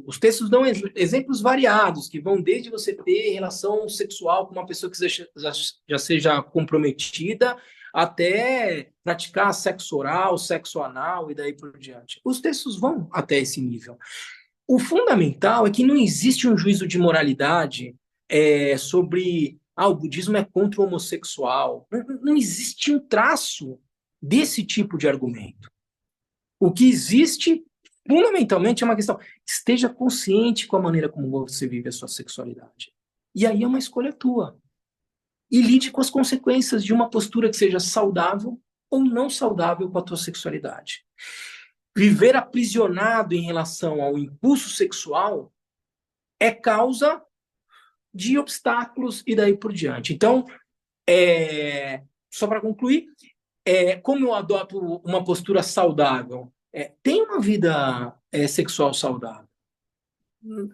Os textos dão exemplos variados, que vão desde você ter relação sexual com uma pessoa que já seja comprometida, até praticar sexo oral, sexo anal e daí por diante. Os textos vão até esse nível. O fundamental é que não existe um juízo de moralidade sobre o budismo é contra o homossexual. Não existe um traço desse tipo de argumento. O que existe, fundamentalmente, é uma questão: esteja consciente com a maneira como você vive a sua sexualidade. E aí é uma escolha tua. E lide com as consequências de uma postura que seja saudável ou não saudável com a tua sexualidade. Viver aprisionado em relação ao impulso sexual é causa de obstáculos e daí por diante. Então, só para concluir, como eu adoto uma postura saudável? Tenha uma vida sexual saudável,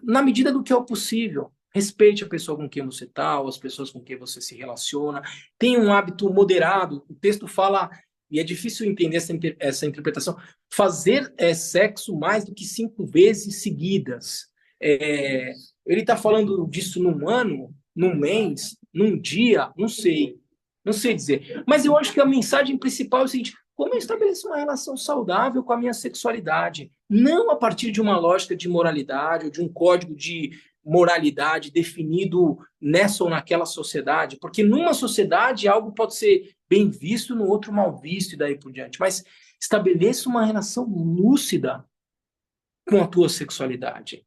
na medida do que é o possível. Respeite a pessoa com quem você está, ou as pessoas com quem você se relaciona. Tenha um hábito moderado. O texto fala e é difícil entender essa interpretação, fazer sexo mais do que 5 vezes seguidas. Ele está falando disso num ano, num mês, num dia, não sei. Não sei dizer. Mas eu acho que a mensagem principal é o seguinte: como eu estabeleço uma relação saudável com a minha sexualidade? Não a partir de uma lógica de moralidade ou de um código de moralidade definido nessa ou naquela sociedade, porque numa sociedade algo pode ser bem visto, no outro mal visto e daí por diante. Mas estabeleça uma relação lúcida com a tua sexualidade,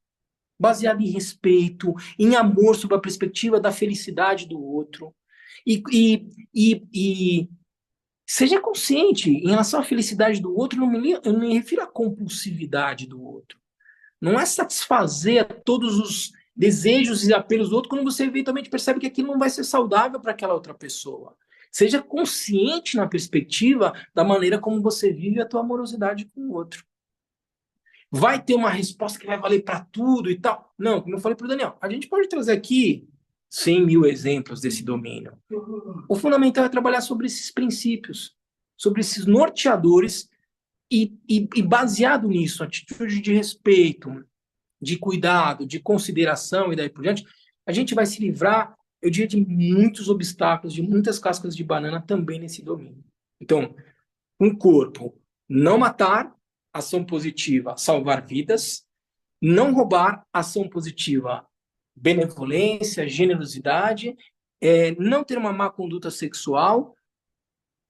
baseada em respeito, em amor sob a perspectiva da felicidade do outro. E seja consciente em relação à felicidade do outro, eu não me refiro à compulsividade do outro. Não é satisfazer todos os desejos e apelos do outro quando você eventualmente percebe que aquilo não vai ser saudável para aquela outra pessoa. Seja consciente na perspectiva da maneira como você vive a tua amorosidade com o outro. Vai ter uma resposta que vai valer para tudo e tal? Não, como eu falei para o Daniel, a gente pode trazer aqui 100 mil exemplos desse domínio. O fundamental é trabalhar sobre esses princípios, sobre esses norteadores e baseado nisso, atitude de respeito, de cuidado, de consideração e daí por diante, a gente vai se livrar, eu diria, de muitos obstáculos, de muitas cascas de banana também nesse domínio. Então, um corpo, não matar, ação positiva, salvar vidas, não roubar, ação positiva, benevolência, generosidade, não ter uma má conduta sexual,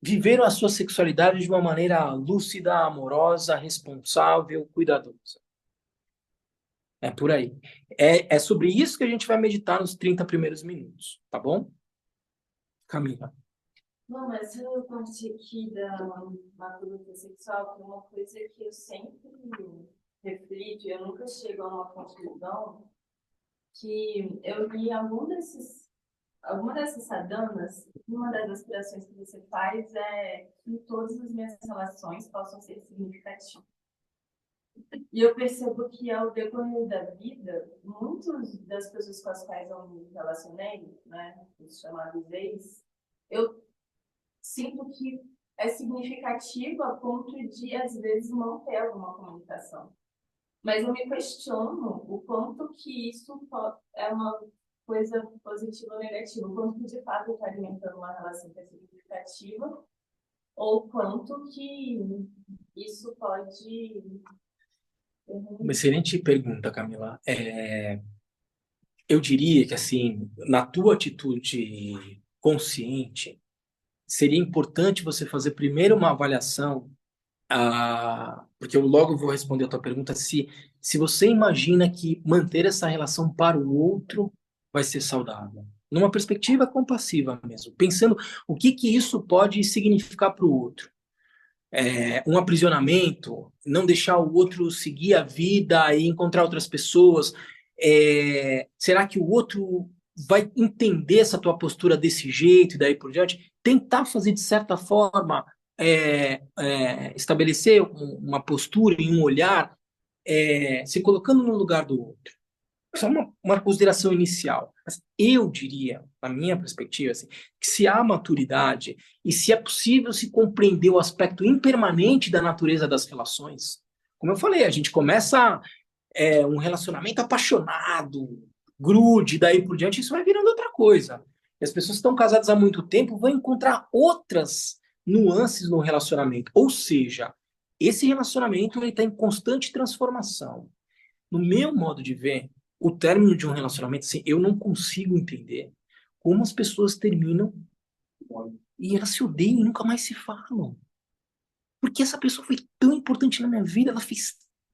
viver a sua sexualidade de uma maneira lúcida, amorosa, responsável, cuidadosa. É por aí. É sobre isso que a gente vai meditar nos 30 primeiros minutos, tá bom? Camila. Não, mas essa parte aqui da conduta sexual é uma coisa que eu sempre reflito, eu nunca chego a uma conclusão, que eu li alguma dessas sadanas, uma das aspirações que você faz é que todas as minhas relações possam ser significativas. E eu percebo que ao decorrer da vida, muitas das pessoas com as quais eu me relacionei, né, os chamados ex, eu sinto que é significativo a ponto de, às vezes, manter alguma comunicação. Mas eu me questiono o quanto que isso é uma coisa positiva ou negativa, o quanto que, de fato, está alimentando uma relação que é significativa, ou quanto que isso pode... Uma excelente pergunta, Camila. Eu diria que, assim, na tua atitude consciente, seria importante você fazer primeiro uma avaliação, porque eu logo vou responder a tua pergunta, se você imagina que manter essa relação para o outro vai ser saudável. Numa perspectiva compassiva mesmo, pensando o que isso pode significar para o outro. Um aprisionamento, não deixar o outro seguir a vida e encontrar outras pessoas. Será que o outro vai entender essa tua postura desse jeito e daí por diante? Tentar fazer, de certa forma, estabelecer uma postura e um olhar, se colocando no lugar do outro. Só uma consideração inicial. Mas eu diria, na minha perspectiva, assim, que se há maturidade e se é possível se compreender o aspecto impermanente da natureza das relações, como eu falei, a gente começa um relacionamento apaixonado, grude, daí por diante, isso vai virando outra coisa. E as pessoas que estão casadas há muito tempo vão encontrar outras nuances no relacionamento. Ou seja, esse relacionamento está em constante transformação. No meu modo de ver, o término de um relacionamento, assim, eu não consigo entender como as pessoas terminam e elas se odeiam e nunca mais se falam. Porque essa pessoa foi tão importante na minha vida,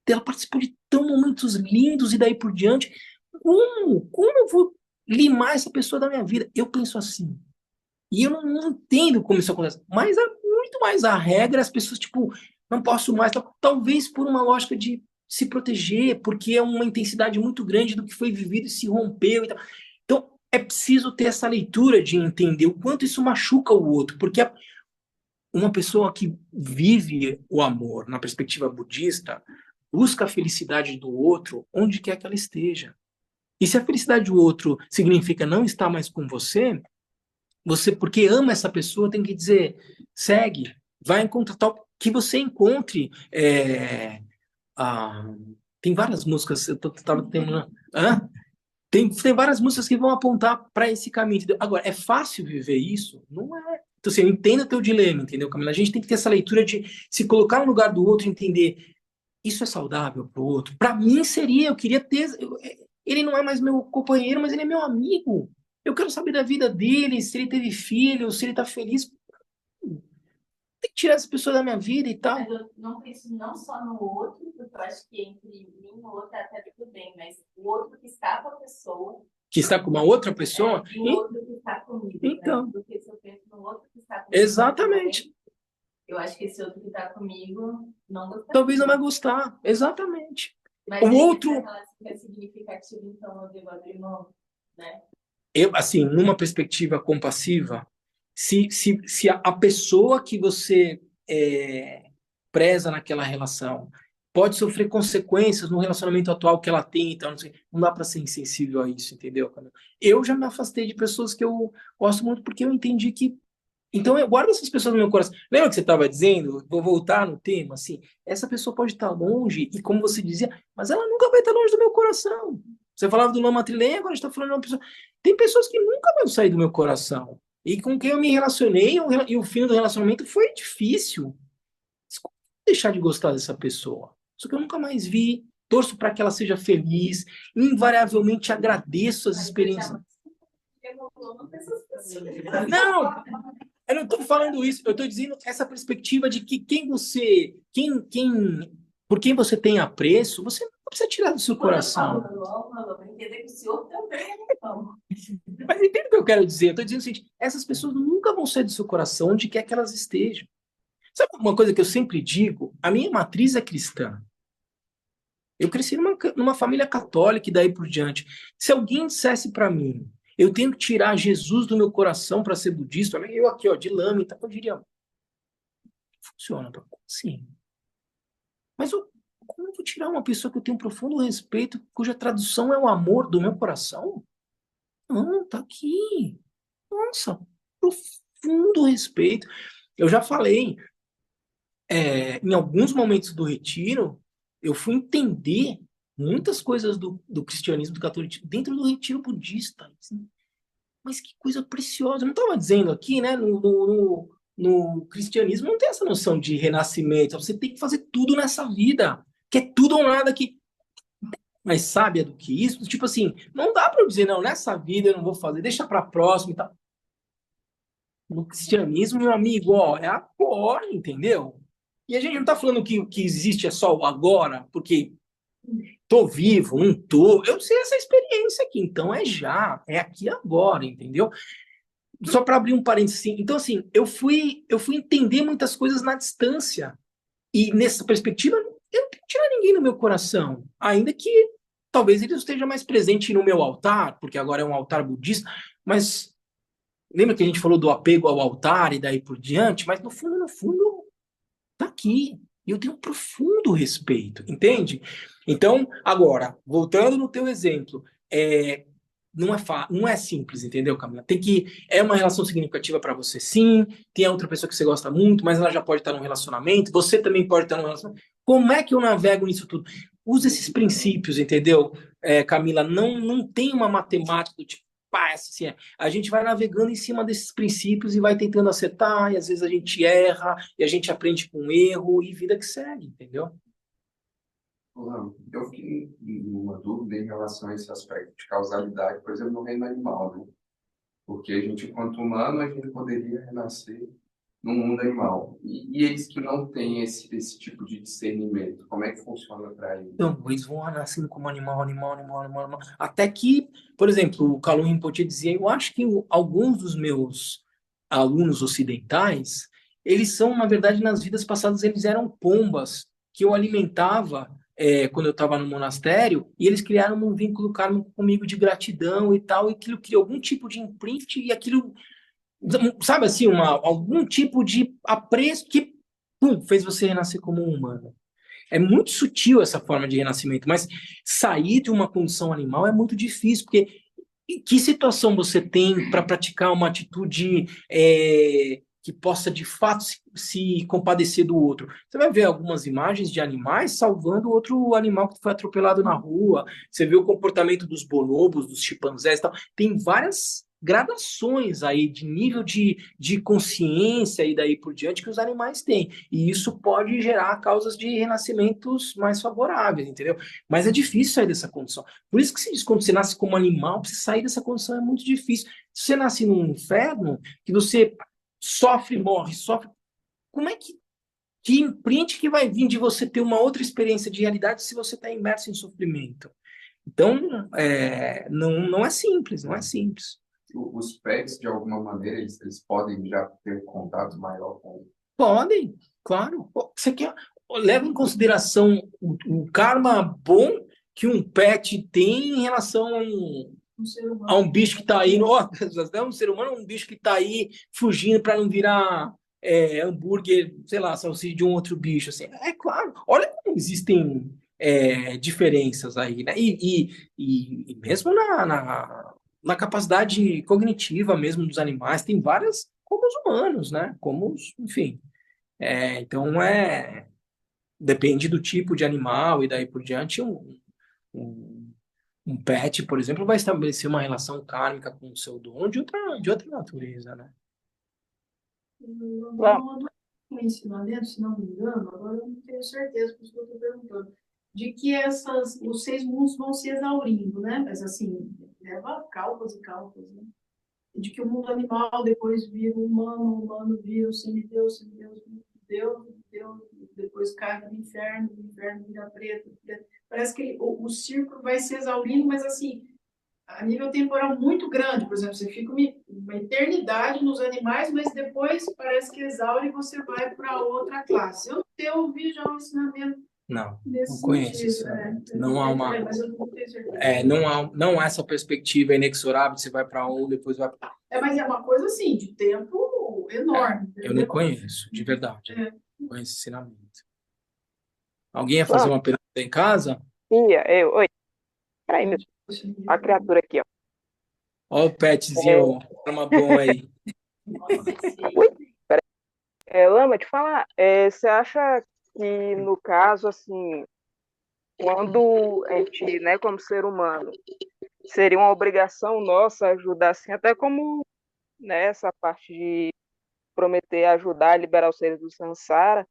ela participou de tão momentos lindos e daí por diante. Como eu vou limar essa pessoa da minha vida? Eu penso assim. E eu não entendo como isso acontece. Mas é muito mais a regra, as pessoas, tipo, não posso mais. Talvez por uma lógica de se proteger, porque é uma intensidade muito grande do que foi vivido e se rompeu e tal. Então, é preciso ter essa leitura de entender o quanto isso machuca o outro, porque uma pessoa que vive o amor na perspectiva budista busca a felicidade do outro onde quer que ela esteja. E se a felicidade do outro significa não estar mais com você, porque ama essa pessoa, tem que dizer, segue, vai encontrar tal, que você encontre. Ah, tem várias músicas, tava terminando. Tem várias músicas que vão apontar para esse caminho, entendeu? Agora, é fácil viver isso? Não é. Então, assim, eu entendo o teu dilema, entendeu, Camila? A gente tem que ter essa leitura de se colocar no lugar do outro, entender isso é saudável para o outro. Para mim seria, eu queria ter. Ele não é mais meu companheiro, mas ele é meu amigo. Eu quero saber da vida dele, se ele teve filhos, se ele tá feliz. Tem que tirar essa pessoa da minha vida e tal. Mas eu não penso não só no outro, porque eu acho que entre mim e o outro é até tudo bem, mas o outro que está com a pessoa. Que está com uma outra pessoa? E o outro que está comigo. Então. Né? Porque se eu penso no outro que está comigo. Exatamente. Eu acho que esse outro que está comigo não gostaria. Talvez não vai gostar. Exatamente. Mas o outro. É significativo, então eu devo abrir mão, né? Assim, numa perspectiva compassiva, se a pessoa que você preza naquela relação pode sofrer consequências no relacionamento atual que ela tem, então não dá para ser insensível a isso, entendeu? Eu já me afastei de pessoas que eu gosto muito porque eu entendi que. Então eu guardo essas pessoas no meu coração. Lembra que você estava dizendo? Vou voltar no tema, assim. Essa pessoa pode estar longe e como você dizia, mas ela nunca vai estar longe do meu coração. Você falava do Lama Trilém, agora a gente está falando de uma pessoa. Tem pessoas que nunca vão sair do meu coração. E com quem eu me relacionei, e o fim do relacionamento foi difícil. Desculpa deixar de gostar dessa pessoa. Só que eu nunca mais vi. Torço para que ela seja feliz. Invariavelmente agradeço as experiências. Não, eu não estou falando isso. Eu estou dizendo essa perspectiva de que por quem você tem apreço, você não precisa tirar do seu coração. Mas entende o que eu quero dizer? Eu estou dizendo o seguinte, essas pessoas nunca vão sair do seu coração onde quer que elas estejam. Sabe uma coisa que eu sempre digo? A minha matriz é cristã. Eu cresci numa família católica e daí por diante. Se alguém dissesse para mim, eu tenho que tirar Jesus do meu coração para ser budista, eu aqui, ó, de lâmina, eu diria, funciona, sim. Mas como eu vou tirar uma pessoa que eu tenho um profundo respeito, cuja tradução é o amor do meu coração? Não, tá aqui. Nossa, profundo respeito. Eu já falei, em alguns momentos do retiro, eu fui entender muitas coisas do cristianismo, do catolicismo, dentro do retiro budista. Assim. Mas que coisa preciosa. Eu não estava dizendo aqui, né? No cristianismo não tem essa noção de renascimento. Você tem que fazer tudo nessa vida. Que é tudo ou nada que mais sábia do que isso. Tipo assim, não dá para eu dizer, não, nessa vida eu não vou fazer, deixa para próxima e tal. No cristianismo, meu amigo, ó, é agora, entendeu? E a gente não está falando que existe é só o agora, porque tô vivo, não tô. Eu sei essa experiência aqui, então é já, é aqui agora, entendeu? Só para abrir um parênteses, assim, então assim, eu fui entender muitas coisas na distância. E nessa perspectiva, eu não tenho que tirar ninguém do meu coração, ainda que talvez ele esteja mais presente no meu altar, porque agora é um altar budista, mas lembra que a gente falou do apego ao altar e daí por diante? Mas no fundo, tá aqui. E eu tenho um profundo respeito, entende? Então, agora, voltando no teu exemplo, não é simples, entendeu, Camila? É uma relação significativa para você, sim. Tem a outra pessoa que você gosta muito, mas ela já pode estar num relacionamento. Você também pode estar num relacionamento. Como é que eu navego nisso tudo? Usa esses princípios, entendeu, Camila? Não tem uma matemática do tipo, pá, assim, a gente vai navegando em cima desses princípios e vai tentando acertar, e às vezes a gente erra, e a gente aprende com erro, e vida que segue, entendeu? Eu fiquei numa dúvida em relação a esse aspecto de causalidade, por exemplo, no reino animal, né? Porque a gente, enquanto humano, a gente poderia renascer no mundo animal. E eles que não têm esse tipo de discernimento, como é que funciona para eles? Então, eles vão nascendo como animal. Até que, por exemplo, o Kalu Rinpoche dizia, eu acho que alguns dos meus alunos ocidentais, eles são, na verdade, nas vidas passadas, eles eram pombas que eu alimentava quando eu estava no monastério, e eles criaram um vínculo kármico comigo de gratidão e tal, e aquilo criou algum tipo de imprint, e aquilo, sabe assim, algum tipo de apreço que fez você renascer como um humano. É muito sutil essa forma de renascimento, mas sair de uma condição animal é muito difícil, porque em que situação você tem para praticar uma atitude que que possa de fato se compadecer do outro. Você vai ver algumas imagens de animais salvando outro animal que foi atropelado na rua. Você vê o comportamento dos bonobos, dos chimpanzés e tal. Tem várias gradações aí de nível de consciência e daí por diante que os animais têm. E isso pode gerar causas de renascimentos mais favoráveis, entendeu? Mas é difícil sair dessa condição. Por isso que se diz, quando você nasce como animal, para você sair dessa condição é muito difícil. Se você nasce num inferno, que você sofre, morre, sofre, como é que imprinte que vai vir de você ter uma outra experiência de realidade se você está imerso em sofrimento? Então, não é simples, não é simples. Os pets, de alguma maneira, eles podem já ter um contato maior com. Podem, claro. Pô, você quer, leva em consideração o karma bom que um pet tem em relação Um ser a humano. um bicho que está aí, até um ser humano, um bicho que está aí fugindo para não virar hambúrguer, sei lá, salsicha de um outro bicho, assim. É claro, olha como existem diferenças aí, né? E mesmo na capacidade cognitiva mesmo dos animais, tem várias, como os humanos, né? Como os, enfim. Então, depende do tipo de animal e daí por diante, um, um pet, por exemplo, vai estabelecer uma relação kármica com o seu dono de outra natureza, né? Um ensinamento, se não me engano, agora eu não tenho certeza, por isso que eu estou perguntando, de que os 6 mundos vão se exaurindo, né? Mas assim, leva cálculos e cálculos, né? De que o mundo animal depois vira o humano vira o semideus, semideus, Deus, Deus, depois cai no inferno, do inferno vira preto. Parece que o círculo vai se exaurindo, mas assim, a nível temporal muito grande. Por exemplo, você fica uma eternidade nos animais, mas depois parece que exaure e você vai para outra classe. Eu ouvi já um ensinamento Não nesse conheço sentido. isso. Não há uma. Mas eu não tenho certeza. Não há essa perspectiva inexorável de você vai para um, depois vai para. Mas é uma coisa assim, de tempo enorme. Eu não Entendeu? conheço, de verdade. É. Não conheço esse ensinamento. Alguém ia fazer uma pergunta em casa? Oi, peraí, meu, a criatura aqui, ó. Ó o petzinho, uma bom aí. Ui, peraí. Lama, te falar, você acha que no caso, assim, quando a gente, né, como ser humano, seria uma obrigação nossa ajudar, assim, até como, né, essa parte de prometer ajudar a liberar os seres do Sansara,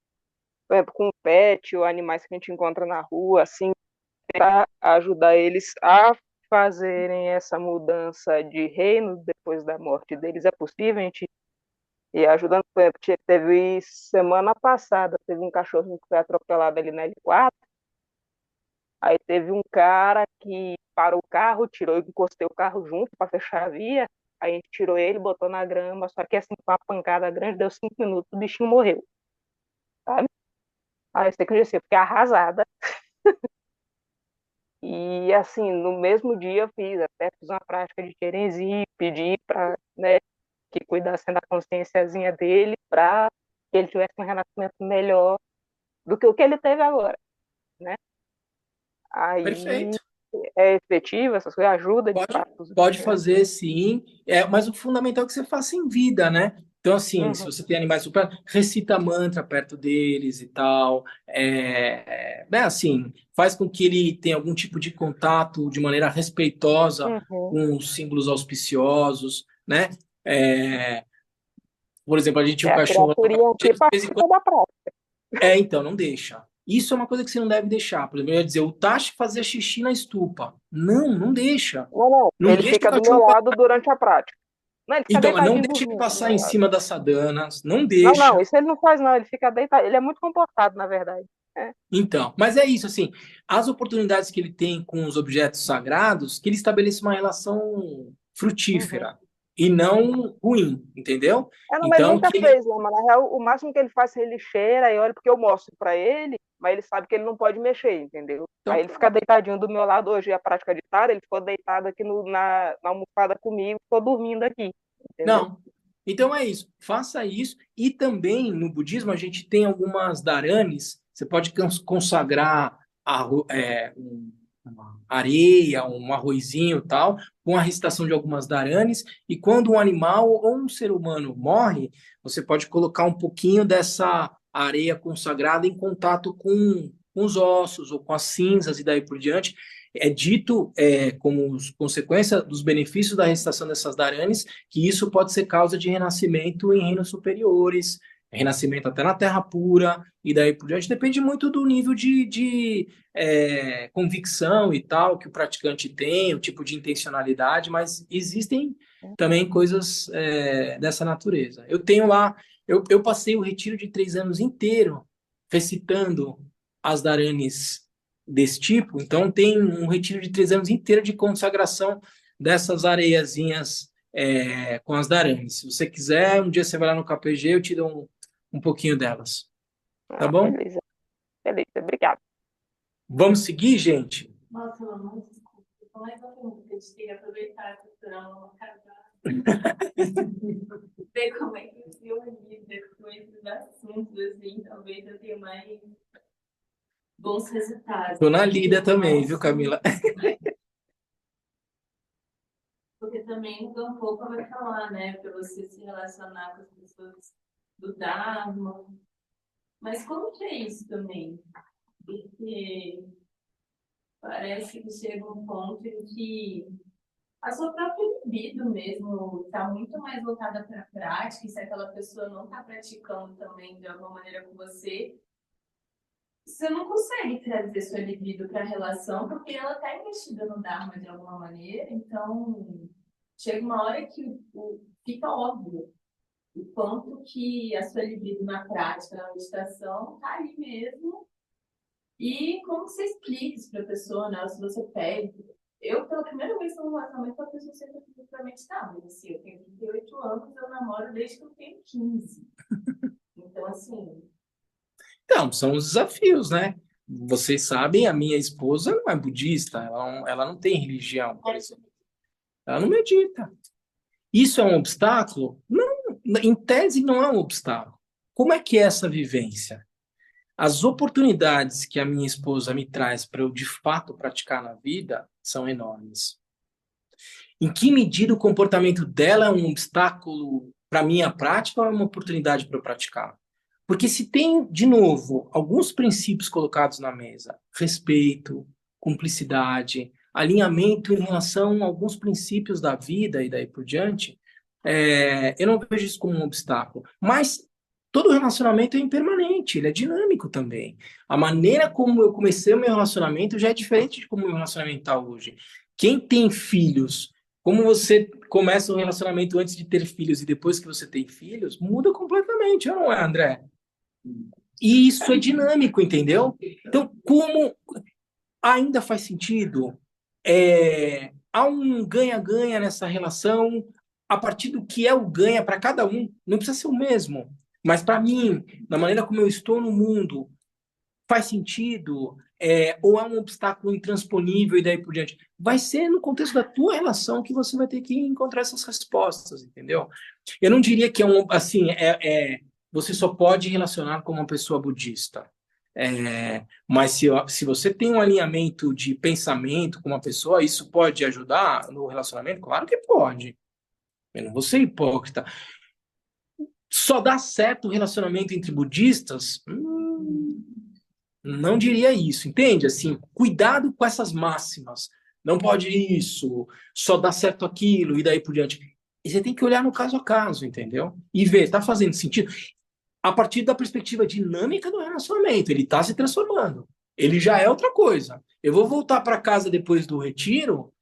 por exemplo, com pet ou animais que a gente encontra na rua, assim, para ajudar eles a fazerem essa mudança de reino depois da morte deles. É possível a gente ir ajudando? Por exemplo, teve semana passada, teve um cachorrinho que foi atropelado ali na L4, aí teve um cara que parou o carro, tirou, encostei o carro junto para fechar a via, aí a gente tirou ele, botou na grama, só que assim, com uma pancada grande, deu 5 minutos, o bichinho morreu, sabe? Aí eu sei que eu fiquei arrasada. E assim, no mesmo dia eu fiz uma prática de querensia, pedi para, né, que cuidassem da consciênciazinha dele para que ele tivesse um renascimento melhor do que o que ele teve agora, né? Aí Perfeito. é efetivo, essas coisas ajuda de Pode, fato. pode fazer, sim. Mas o fundamental é que você faça em vida, né? Então, assim, se você tem animais super, recita mantra perto deles e tal. Assim, faz com que ele tenha algum tipo de contato de maneira respeitosa com os símbolos auspiciosos, né? Por exemplo, a gente tinha um A cachorro. criaturinha aqui De vez em participa quando, da prática. então, não deixa. Isso é uma coisa que você não deve deixar. Por exemplo, eu ia dizer, o Tashi fazia xixi na estupa. Não deixa. Não, Não ele deixa o fica do meu cachorro. lado durante a prática. Não, ele fica Então, mas não deitadinho deixa ele dormindo do passar meu em lado. cima das sadanas, não Não, deixa. isso ele não faz, não. Ele fica deitado. Ele é muito comportado, na verdade. Então, mas é isso, assim, as oportunidades que ele tem com os objetos sagrados, que ele estabeleça uma relação frutífera e não ruim, entendeu? Não, mas ele Então, nunca que ele... fez, né? Mas na real, o máximo que ele faz é ele cheira e olha, porque eu mostro pra ele, mas ele sabe que ele não pode mexer, entendeu? Então, Aí ele fica deitadinho do meu lado hoje, a prática de Tara, ele ficou deitado aqui na almofada comigo, ficou dormindo aqui, entendeu? não. Então é isso, faça isso. E também no budismo a gente tem algumas dharanis, você pode consagrar uma areia, um arrozinho e tal, com a recitação de algumas dharanis, e quando um animal ou um ser humano morre, você pode colocar um pouquinho dessa areia consagrada em contato com os ossos ou com as cinzas e daí por diante. É dito, como consequência dos benefícios da recitação dessas dharanis, que isso pode ser causa de renascimento em reinos superiores, renascimento até na terra pura, e daí por diante. Depende muito do nível de convicção e tal que o praticante tem, o tipo de intencionalidade, mas existem também coisas dessa natureza. Eu tenho lá, eu passei o retiro de 3 anos inteiro recitando as dharanis desse tipo, então tem um retiro de 3 anos inteiro de consagração dessas areiazinhas com as dharanis. Se você quiser, um dia você vai lá no KPG, eu te dou um pouquinho delas. Tá bom? Beleza. Beleza, obrigado. Vamos seguir, gente? Nossa, não, desculpa. Eu mais uma pergunta que a gente tem que aproveitar essa uma casada. Ver como é que o filme lida com esses assuntos, assim, talvez eu tenha mais bons resultados. Tô na lida também, viu, Camila? Porque também muda um pouco vai falar, né? Para você se relacionar com as pessoas do Dharma. Mas como que é isso também? Porque parece que chega um ponto em que a sua própria libido mesmo está muito mais voltada para a prática, e se aquela pessoa não está praticando também de alguma maneira com você, você não consegue trazer sua libido para a relação, porque ela está investida no Dharma de alguma maneira, então chega uma hora que fica óbvio o quanto que a sua libido na prática, na meditação, está ali mesmo. E como você explica isso para a pessoa, né? Ou se você pede. Eu, pela primeira vez no relacionamento, a pessoa sempre para meditar, mas assim, eu tenho 38 anos, eu namoro desde que eu tenho 15. Então, assim... Então, são os desafios, né? Vocês sabem, a minha esposa não é budista, ela não tem religião, por exemplo. Ela não medita. Isso é um obstáculo? Não, em tese não é um obstáculo. Como é que é essa vivência? As oportunidades que a minha esposa me traz para eu, de fato, praticar na vida são enormes. Em que medida o comportamento dela é um obstáculo para a minha prática ou é uma oportunidade para eu praticar? Porque se tem, de novo, alguns princípios colocados na mesa, respeito, cumplicidade, alinhamento em relação a alguns princípios da vida e daí por diante, eu não vejo isso como um obstáculo. Mas todo relacionamento é impermanente, ele é dinâmico também. A maneira como eu comecei o meu relacionamento já é diferente de como o meu relacionamento está hoje. Quem tem filhos, como você começa um relacionamento antes de ter filhos e depois que você tem filhos, muda completamente, não é, André? E isso é dinâmico, entendeu? Então, como ainda faz sentido, há um ganha-ganha nessa relação a partir do que é o ganha para cada um. Não precisa ser o mesmo, mas para mim, na maneira como eu estou no mundo, faz sentido, ou é um obstáculo intransponível e daí por diante. Vai ser no contexto da tua relação que você vai ter que encontrar essas respostas, entendeu? Eu não diria que você só pode relacionar com uma pessoa budista. Mas se você tem um alinhamento de pensamento com uma pessoa, isso pode ajudar no relacionamento? Claro que pode. Eu não vou ser hipócrita. Só dá certo o relacionamento entre budistas? Não diria isso, entende? Assim, cuidado com essas máximas. Não pode isso, só dá certo aquilo, e daí por diante. E você tem que olhar no caso a caso, entendeu? E ver, está fazendo sentido? A partir da perspectiva dinâmica do relacionamento, ele está se transformando. Ele já é outra coisa. Eu vou voltar para casa depois do retiro,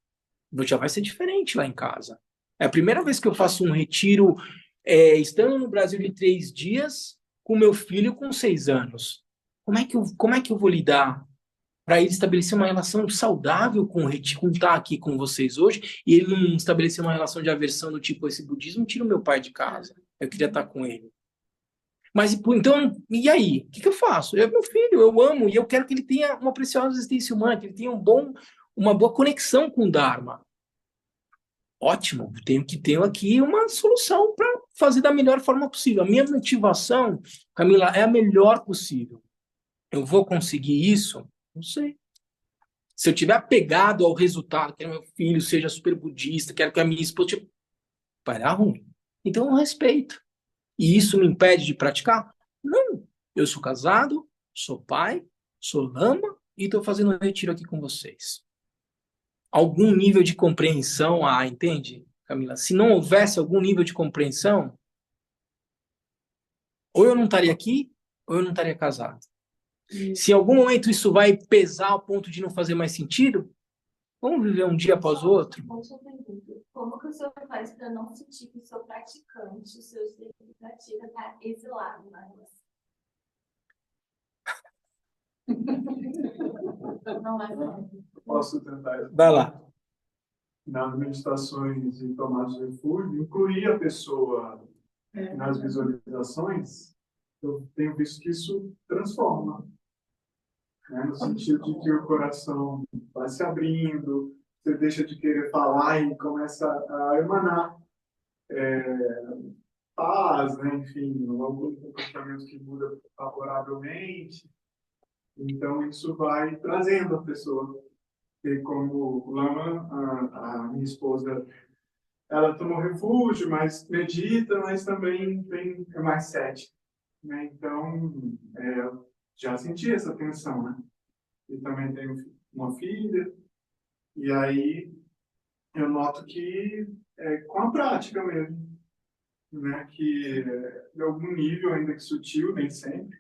já vai ser diferente lá em casa. É a primeira vez que eu faço um retiro, estando no Brasil de 3 dias, com meu filho com 6 anos. Como é que eu vou lidar para ele estabelecer uma relação saudável com estar aqui com vocês hoje e ele não estabelecer uma relação de aversão do tipo, esse budismo tira o meu pai de casa, eu queria estar com ele. Mas, então, e aí? O que eu faço? É meu filho, eu amo e eu quero que ele tenha uma preciosa existência humana, que ele tenha uma boa conexão com o Dharma. Ótimo, tenho que ter aqui uma solução para fazer da melhor forma possível. A minha motivação, Camila, é a melhor possível. Eu vou conseguir isso? Não sei. Se eu tiver apegado ao resultado, quero que meu filho seja super budista, quero que a minha esposa... Tipo, vai dar ruim. Então eu não respeito. E isso me impede de praticar? Não. Eu sou casado, sou pai, sou lama e estou fazendo um retiro aqui com vocês. Algum nível de compreensão, entende, Camila? Se não houvesse algum nível de compreensão, ou eu não estaria aqui, ou eu não estaria casado. Se em algum momento isso vai pesar ao ponto de não fazer mais sentido, vamos viver um dia após o outro? Outra pergunta. Como que o senhor faz para não sentir que o seu praticante, o seu ser que pratica, está exilado na relação? Não é verdade. Posso tentar? Vai lá. Nas meditações e tomadas de refúgio, incluir a pessoa nas visualizações, eu tenho visto que isso transforma, né? No sentido de que o coração vai se abrindo, você deixa de querer falar e começa a emanar paz, né? Enfim, algum comportamento que muda favoravelmente. Então, isso vai trazendo a pessoa. E como Lama, a minha esposa, ela tomou refúgio, mas medita, mas também é mais cética, né? Então, eu já senti essa tensão, né? E também tenho uma filha, e aí eu noto que é com a prática mesmo, né? Que em algum nível, ainda que sutil, nem sempre,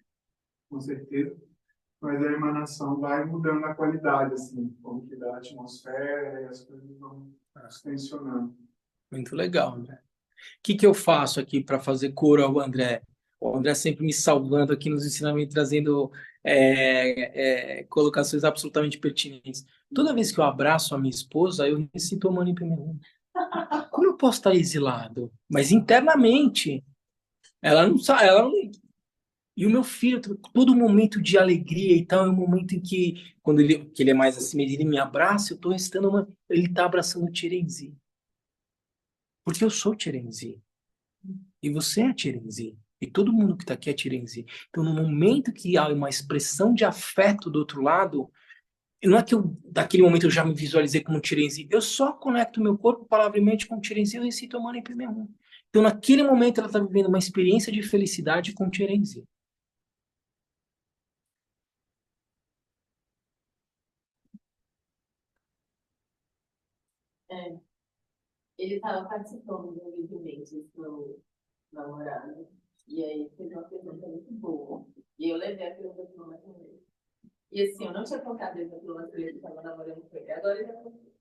com certeza, mas a emanação vai mudando a qualidade, assim, como que dá a atmosfera e as coisas vão se tensionando. Muito legal, André. O que eu faço aqui para fazer coro ao André? O André sempre me salvando aqui nos ensinamentos, trazendo colocações absolutamente pertinentes. Toda vez que eu abraço a minha esposa, eu recito o Mani Padme Hum. Como eu posso estar exilado? Mas internamente, ela não sabe, ela não... E o meu filho, todo momento de alegria e tal, é um momento em que, quando ele é mais assim, ele me abraça, eu estou recitando ele está abraçando o Chirenzi. Porque eu sou Chirenzi. E você é Chirenzi. E todo mundo que está aqui é Chirenzi. Então, no momento que há uma expressão de afeto do outro lado, não é que daquele momento eu já me visualizei como Chirenzi. Eu só conecto meu corpo, palavra e mente com Chirenzi e eu recito o Mani Padme Hum. Então, naquele momento, ela está vivendo uma experiência de felicidade com Chirenzi. É. Ele estava participando do vídeo Mendes do namorado. E aí fez uma pergunta muito boa. E eu levei a pergunta para o também. E assim, eu não tinha colocado ele no lance dele que estava namorando com ele. Agora ele já colocou.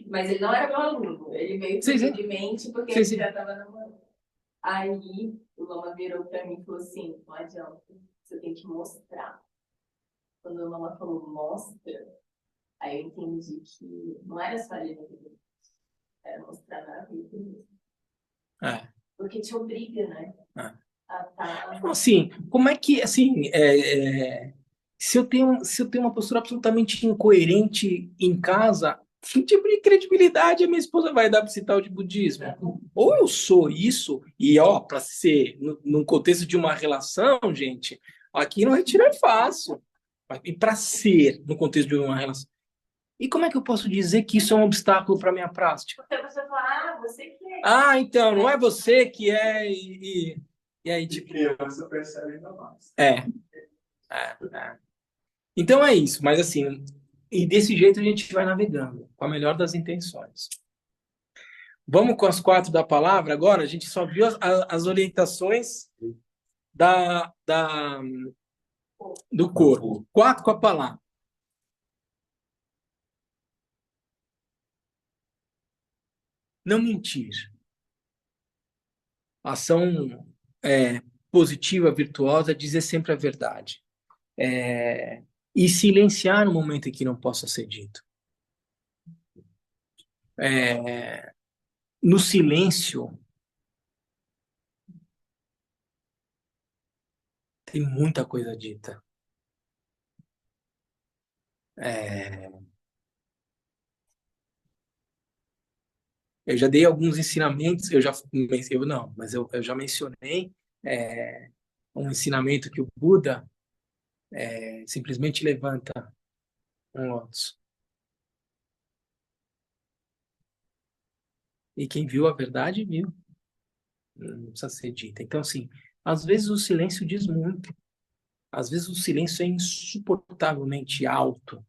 Mas ele não era meu aluno. Ele veio simplesmente porque ele já estava namorando. Aí o Lama virou para mim e falou assim: não adianta, você tem que mostrar. Quando o Lama falou mostra, aí eu entendi que não era só ali no vídeo, era mostrar na vida mesmo. Porque te obriga, né? A tá... Assim, como é que, assim, se eu tenho uma postura absolutamente incoerente em casa, que tipo de credibilidade a minha esposa vai dar para esse tal de budismo? Ou eu sou isso, e para ser, num contexto de uma relação, gente, aqui no retiro é fácil. E para ser, no contexto de uma relação. E como é que eu posso dizer que isso é um obstáculo para a minha prática? Porque você fala, você que é. Então, não é você que é. E aí, tipo. Criança percebe ainda mais. Então é isso, mas assim, e desse jeito a gente vai navegando, com a melhor das intenções. Vamos com as 4 da palavra agora? A gente só viu as orientações do corpo. 4 com a palavra. Não mentir. Ação positiva, virtuosa, dizer sempre a verdade. E silenciar no momento em que não possa ser dito. No silêncio, tem muita coisa dita. Eu já dei alguns ensinamentos, eu já mencionei um ensinamento que o Buda simplesmente levanta Lotus. E quem viu a verdade, viu. Não precisa ser dita. Então, assim, às vezes o silêncio diz muito. Às vezes o silêncio é insuportavelmente alto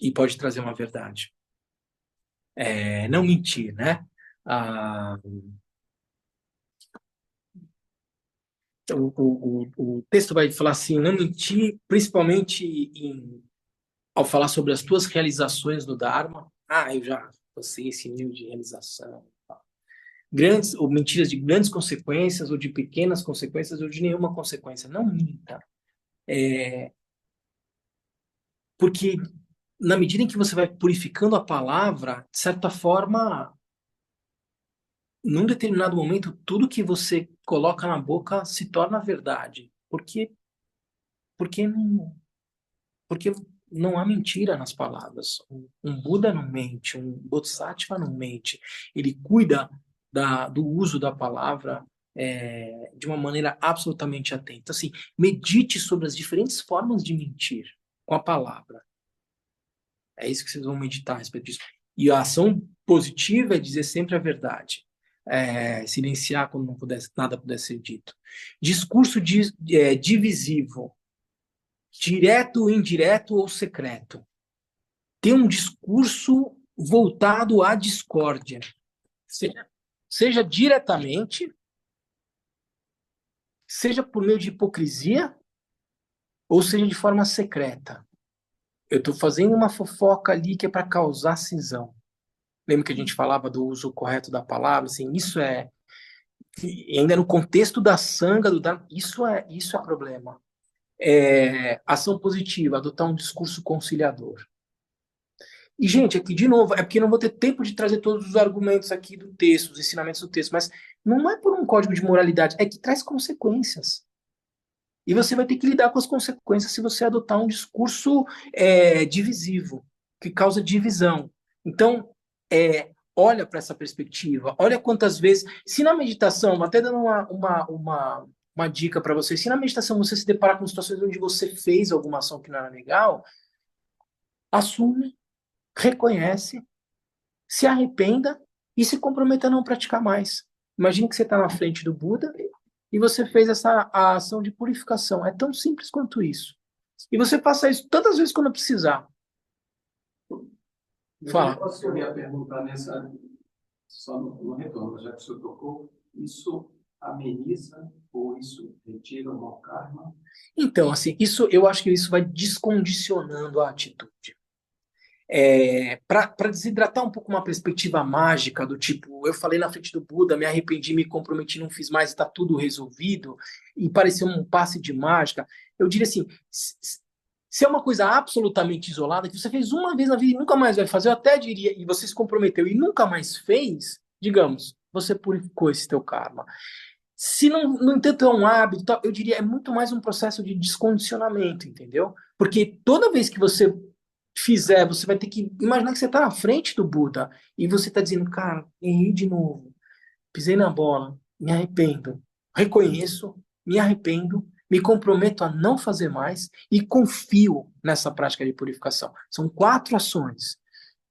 e pode trazer uma verdade. Não mentir, né? Ah, o texto vai falar assim, não mentir, principalmente ao falar sobre as tuas realizações no Dharma. Eu já passei esse nível de realização. Grandes, ou mentiras de grandes consequências, ou de pequenas consequências, ou de nenhuma consequência. Não minta. Porque na medida em que você vai purificando a palavra, de certa forma, num determinado momento, tudo que você coloca na boca se torna verdade. Porque, não, porque não há mentira nas palavras. Um Buda não mente, um Bodhisattva não mente. Ele cuida do uso da palavra de uma maneira absolutamente atenta. Assim, medite sobre as diferentes formas de mentir com a palavra. É isso que vocês vão meditar a respeito disso. E a ação positiva é dizer sempre a verdade. Silenciar quando nada puder ser dito. Discurso divisivo. Direto, indireto ou secreto. Ter um discurso voltado à discórdia. Seja diretamente, seja por meio de hipocrisia, ou seja de forma secreta. Eu estou fazendo uma fofoca ali que é para causar cisão. Lembra que a gente falava do uso correto da palavra? Assim, isso ainda no contexto da sanga, isso é problema. Ação positiva, adotar um discurso conciliador. E, gente, aqui, de novo, é porque eu não vou ter tempo de trazer todos os argumentos aqui do texto, os ensinamentos do texto, mas não é por um código de moralidade, é que traz consequências. E você vai ter que lidar com as consequências se você adotar um discurso divisivo, que causa divisão. Então, olha para essa perspectiva, olha quantas vezes. Se na meditação, até dando uma dica para você, se na meditação você se deparar com situações onde você fez alguma ação que não era legal, assume, reconhece, se arrependa e se comprometa a não praticar mais. Imagine que você está na frente do Buda e você fez a ação de purificação. É tão simples quanto isso. E você faça isso tantas vezes quando precisar. Fala. Eu posso perguntar só no retorno, já que o senhor tocou, isso ameniza ou isso retira o mau karma? Então, assim, eu acho que isso vai descondicionando a atitude. Para desidratar um pouco uma perspectiva mágica do tipo, eu falei na frente do Buda, me arrependi, me comprometi, não fiz mais, está tudo resolvido, e pareceu um passe de mágica, eu diria assim, se é uma coisa absolutamente isolada, que você fez uma vez na vida e nunca mais vai fazer, eu até diria, e você se comprometeu e nunca mais fez, digamos, você purificou esse teu karma. Se não, no entanto, é um hábito, eu diria, é muito mais um processo de descondicionamento, entendeu? Porque toda vez que você fizer, você vai ter que imaginar que você está na frente do Buda e você está dizendo, cara, errei de novo, pisei na bola, me arrependo, reconheço, me arrependo, me comprometo a não fazer mais e confio nessa prática de purificação. São 4 ações.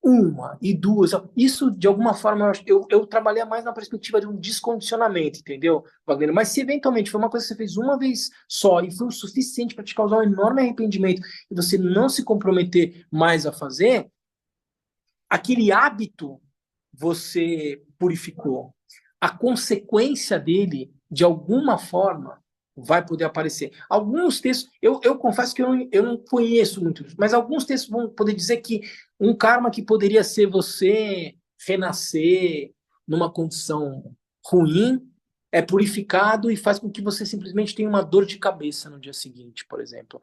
1 e 2, isso de alguma forma eu trabalhei mais na perspectiva de um descondicionamento, entendeu, Wagner? Mas se eventualmente foi uma coisa que você fez uma vez só e foi o suficiente para te causar um enorme arrependimento e você não se comprometer mais a fazer, aquele hábito você purificou. A consequência dele, de alguma forma, vai poder aparecer. Alguns textos, eu confesso que eu não conheço muito, mas alguns textos vão poder dizer que um karma que poderia ser você renascer numa condição ruim é purificado e faz com que você simplesmente tenha uma dor de cabeça no dia seguinte, por exemplo.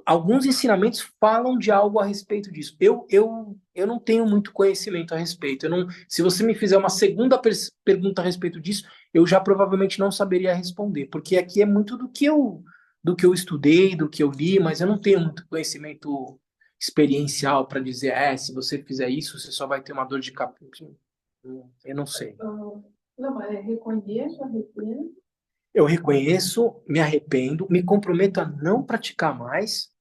Alguns ensinamentos falam de algo a respeito disso. Eu não tenho muito conhecimento a respeito. Se você me fizer uma segunda pergunta a respeito disso, eu já provavelmente não saberia responder, porque aqui é muito do que eu estudei, do que eu li, mas eu não tenho muito conhecimento experiencial para dizer, se você fizer isso, você só vai ter uma dor de cabeça. Eu não sei. Não, mas reconheço, arrependo. Eu reconheço, me arrependo, me comprometo a não praticar mais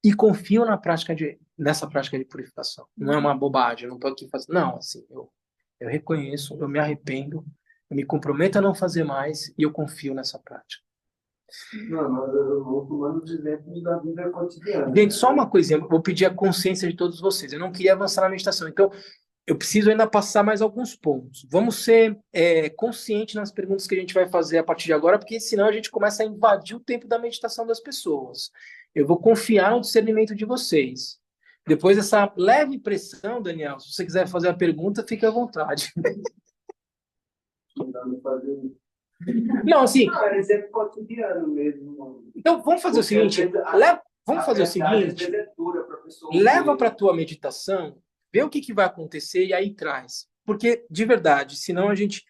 e confio nessa prática de purificação. Não é uma bobagem, eu não estou aqui fazendo. Não, assim, eu reconheço, eu me arrependo, eu me comprometo a não fazer mais e eu confio nessa prática. Não, mas eu vou tomando os exemplos da vida cotidiana. Gente, só uma coisinha, vou pedir a consciência de todos vocês. Eu não queria avançar na meditação, então eu preciso ainda passar mais alguns pontos. Vamos ser conscientes nas perguntas que a gente vai fazer a partir de agora, porque senão a gente começa a invadir o tempo da meditação das pessoas. Eu vou confiar no discernimento de vocês. Depois dessa leve pressão, Daniel, se você quiser fazer a pergunta, fique à vontade. Não, assim. Não, é exemplo cotidiano mesmo. Então, vamos fazer o seguinte. Vamos fazer o seguinte. Leva para a tua meditação, vê o que vai acontecer e aí traz. Porque, de verdade, senão a gente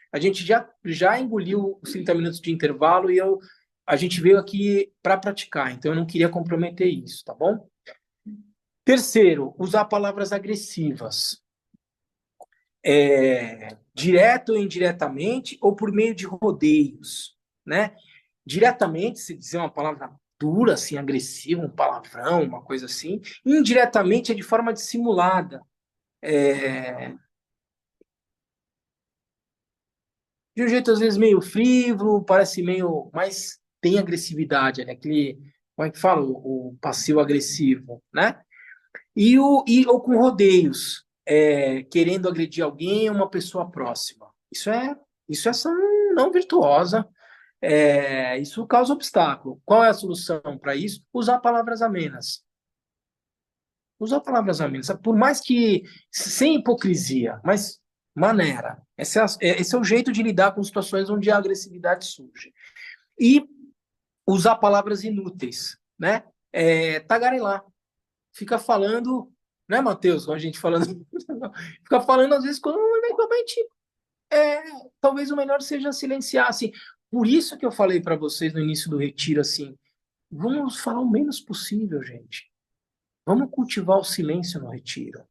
já engoliu os 30 minutos de intervalo e a gente veio aqui para praticar. Então, eu não queria comprometer isso, tá bom? Terceiro, usar palavras agressivas. Direto ou indiretamente, ou por meio de rodeios, né? Diretamente, se dizer uma palavra dura, assim, agressiva, um palavrão, uma coisa assim. Indiretamente, é de forma dissimulada. De um jeito, às vezes, meio frívolo, parece meio... Mas tem agressividade, né? Aquele... Como é que fala? O passivo-agressivo, né? Ou com rodeios, querendo agredir alguém ou uma pessoa próxima. Isso é ação não virtuosa. Isso causa obstáculo. Qual é a solução para isso? Usar palavras amenas. Usar palavras amenas. Por mais que sem hipocrisia, mas maneira. Esse é o jeito de lidar com situações onde a agressividade surge. E usar palavras inúteis, né? Tagarelar. Fica falando, né, Matheus? A gente falando, fica falando às vezes quando eventualmente talvez o melhor seja silenciar, assim. Por isso que eu falei para vocês no início do retiro, assim, vamos falar o menos possível, gente. Vamos cultivar o silêncio no retiro,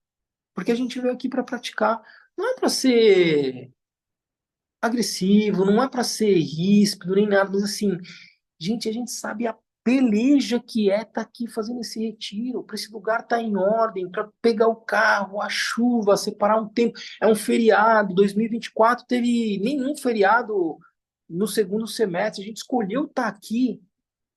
porque a gente veio aqui para praticar. Não é para ser agressivo, não é para ser ríspido nem nada, mas assim, gente, a gente sabe a peleja que estar aqui fazendo esse retiro, para esse lugar estar em ordem, para pegar o carro, a chuva, separar um tempo. É um feriado, 2024 teve nenhum feriado no segundo semestre, a gente escolheu estar aqui,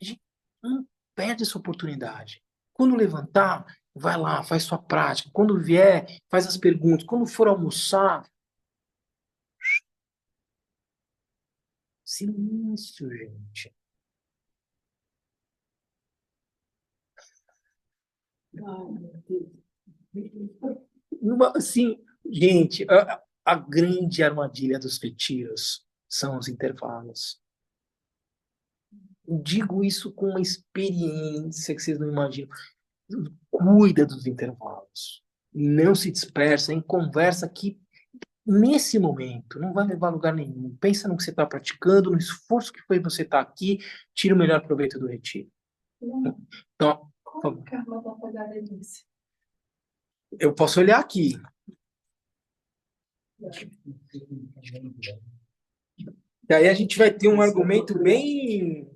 a gente não perde essa oportunidade. Quando levantar, vai lá, faz sua prática. Quando vier, faz as perguntas. Quando for almoçar, silêncio, gente. Assim, gente, a grande armadilha dos retiros são os intervalos. Eu digo isso com uma experiência que vocês não imaginam. Cuida dos intervalos. Não se dispersa em conversa que, nesse momento, não vai levar a lugar nenhum. Pensa no que você está praticando, no esforço que foi você estar aqui, tira o melhor proveito do retiro. Então, Como que a Carla tá apagada nisso? eu posso olhar aqui. E aí a gente vai ter um argumento bem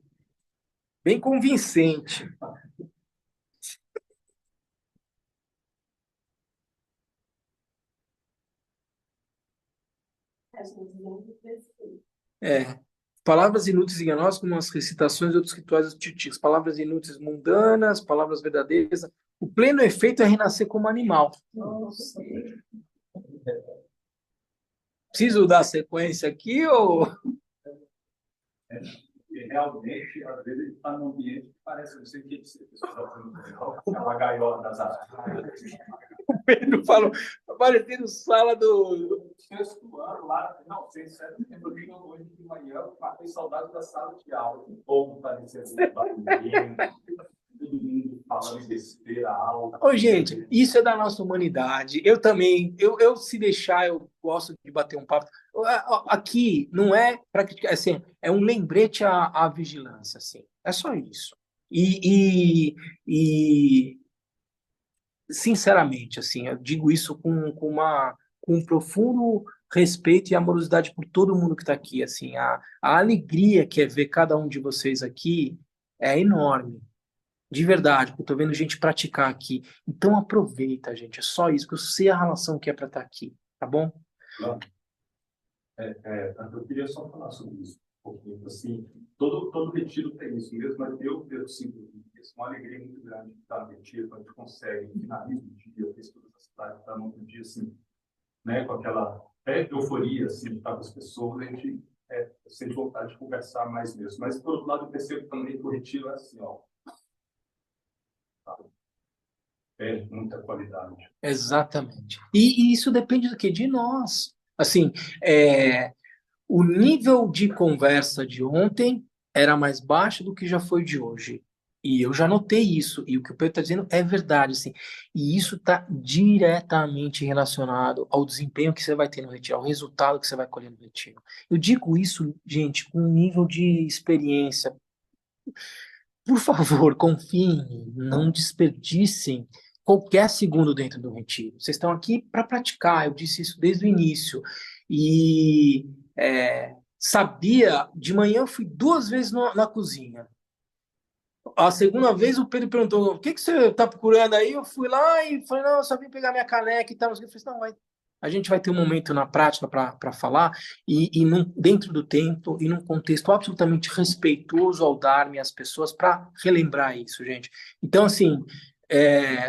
convincente. Palavras inúteis e enganosas, como as recitações e outros rituais típicos. Palavras inúteis mundanas, palavras verdadeiras. O pleno efeito é renascer como animal. Nossa. Preciso dar sequência aqui ou... Realmente, às vezes, ele está num ambiente que parece não sei o que aquela gaiola das araras. O Pedro falou, tá parecendo sala do... Sexto ano lá, não, sei se é hoje de manhã, matei saudade da sala de aula. O povo parecendo barulhento, todo mundo falando besteira, aula. Ô, gente, isso é da nossa humanidade. Eu também, se deixar, eu gosto de bater um papo. Aqui não é para criticar, assim, é um lembrete à vigilância, assim. É só isso. E sinceramente, assim, eu digo isso com um profundo respeito e amorosidade por todo mundo que está aqui. Assim, a alegria que é ver cada um de vocês aqui é enorme. De verdade, porque eu tô vendo gente praticar aqui. Então aproveita, gente. É só isso, que eu sei a relação que é para estar aqui, tá bom? Não. Eu queria só falar sobre isso um pouquinho. Assim, todo retiro tem isso mesmo, mas eu sinto isso, uma alegria muito grande de estar no retiro, quando a gente consegue, finaliza o dia, fez toda essa cidade, está no outro dia, assim, né, com aquela euforia, assim, de estar com as pessoas, a gente sente vontade de conversar mais mesmo. Mas, por outro lado, eu percebo também que o retiro é assim, ó, perde muita qualidade. Exatamente. E isso depende do quê? De nós. Assim, o nível de conversa de ontem era mais baixo do que já foi de hoje. E eu já notei isso. E o que o Pedro está dizendo é verdade, assim. E isso está diretamente relacionado ao desempenho que você vai ter no retiro, ao resultado que você vai colher no retiro. Eu digo isso, gente, com um nível de experiência. Por favor, confiem, não desperdicem qualquer segundo dentro do retiro. Vocês estão aqui para praticar, eu disse isso desde o início. E sabia, de manhã eu fui 2 vezes na cozinha. A segunda vez o Pedro perguntou: o que você está procurando aí? Eu fui lá e falei: não, eu só vim pegar minha caneca e tal. Eu falei: não, a gente vai ter um momento na prática para falar, dentro do tempo e num contexto absolutamente respeitoso ao Dharma e às pessoas, para relembrar isso, gente. Então, assim,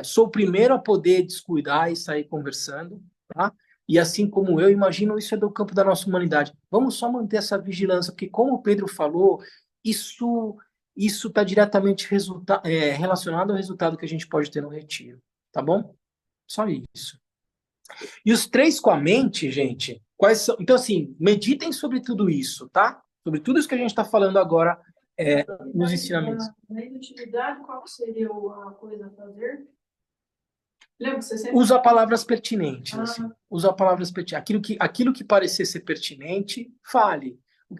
sou o primeiro a poder descuidar e sair conversando, tá? E assim como eu imagino, isso é do campo da nossa humanidade. Vamos só manter essa vigilância, porque, como o Pedro falou, isso está diretamente relacionado ao resultado que a gente pode ter no retiro, tá bom? Só isso. E os 3 com a mente, gente, quais são? Então, assim, meditem sobre tudo isso, tá? Sobre tudo isso que a gente está falando agora nos ensinamentos. Na inutilidade, qual seria a coisa a fazer? Lembra que você sempre... Usa palavras pertinentes. Assim. Usa palavras pertinentes. Aquilo que parecer ser pertinente, fale.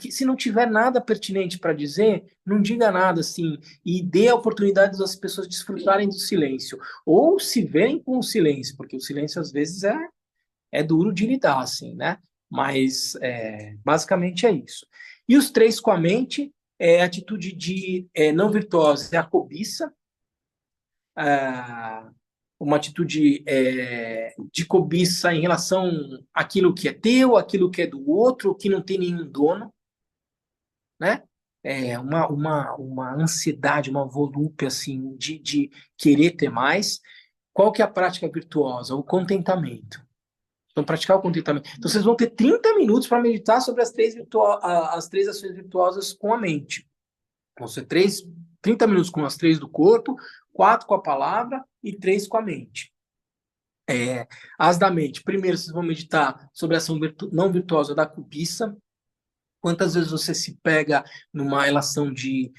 Se não tiver nada pertinente para dizer, não diga nada, assim, e dê a oportunidade das pessoas desfrutarem do silêncio. Ou se verem com o silêncio, porque o silêncio, às vezes, é duro de lidar, assim, né? Mas, basicamente, é isso. E os 3 com a mente, a atitude não virtuosa é a cobiça, uma atitude de cobiça em relação àquilo que é teu, àquilo que é do outro, que não tem nenhum dono, né? Uma ansiedade, uma volúpia, assim, de querer ter mais. Qual que é a prática virtuosa? O contentamento. Então, praticar o contentamento. Então, vocês vão ter 30 minutos para meditar sobre as 3 ações virtuosas com a mente. Vão ser 30 minutos com as 3 do corpo, 4 com a palavra e 3 com a mente. As da mente. Primeiro, vocês vão meditar sobre a ação não virtuosa da cobiça. Quantas vezes você se pega numa relação de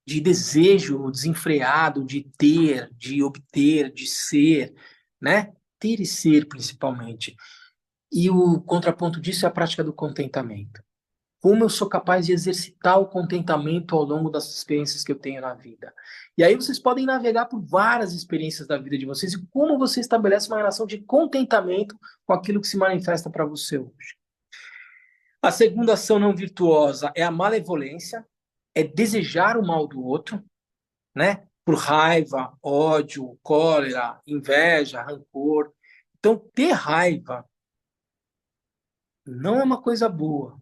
desejo desenfreado de ter, de obter, de ser, né? Ter e ser, principalmente. E o contraponto disso é a prática do contentamento. Como eu sou capaz de exercitar o contentamento ao longo das experiências que eu tenho na vida. E aí vocês podem navegar por várias experiências da vida de vocês e como você estabelece uma relação de contentamento com aquilo que se manifesta para você hoje. A segunda ação não virtuosa é a malevolência, é desejar o mal do outro, né? Por raiva, ódio, cólera, inveja, rancor. Então, ter raiva não é uma coisa boa.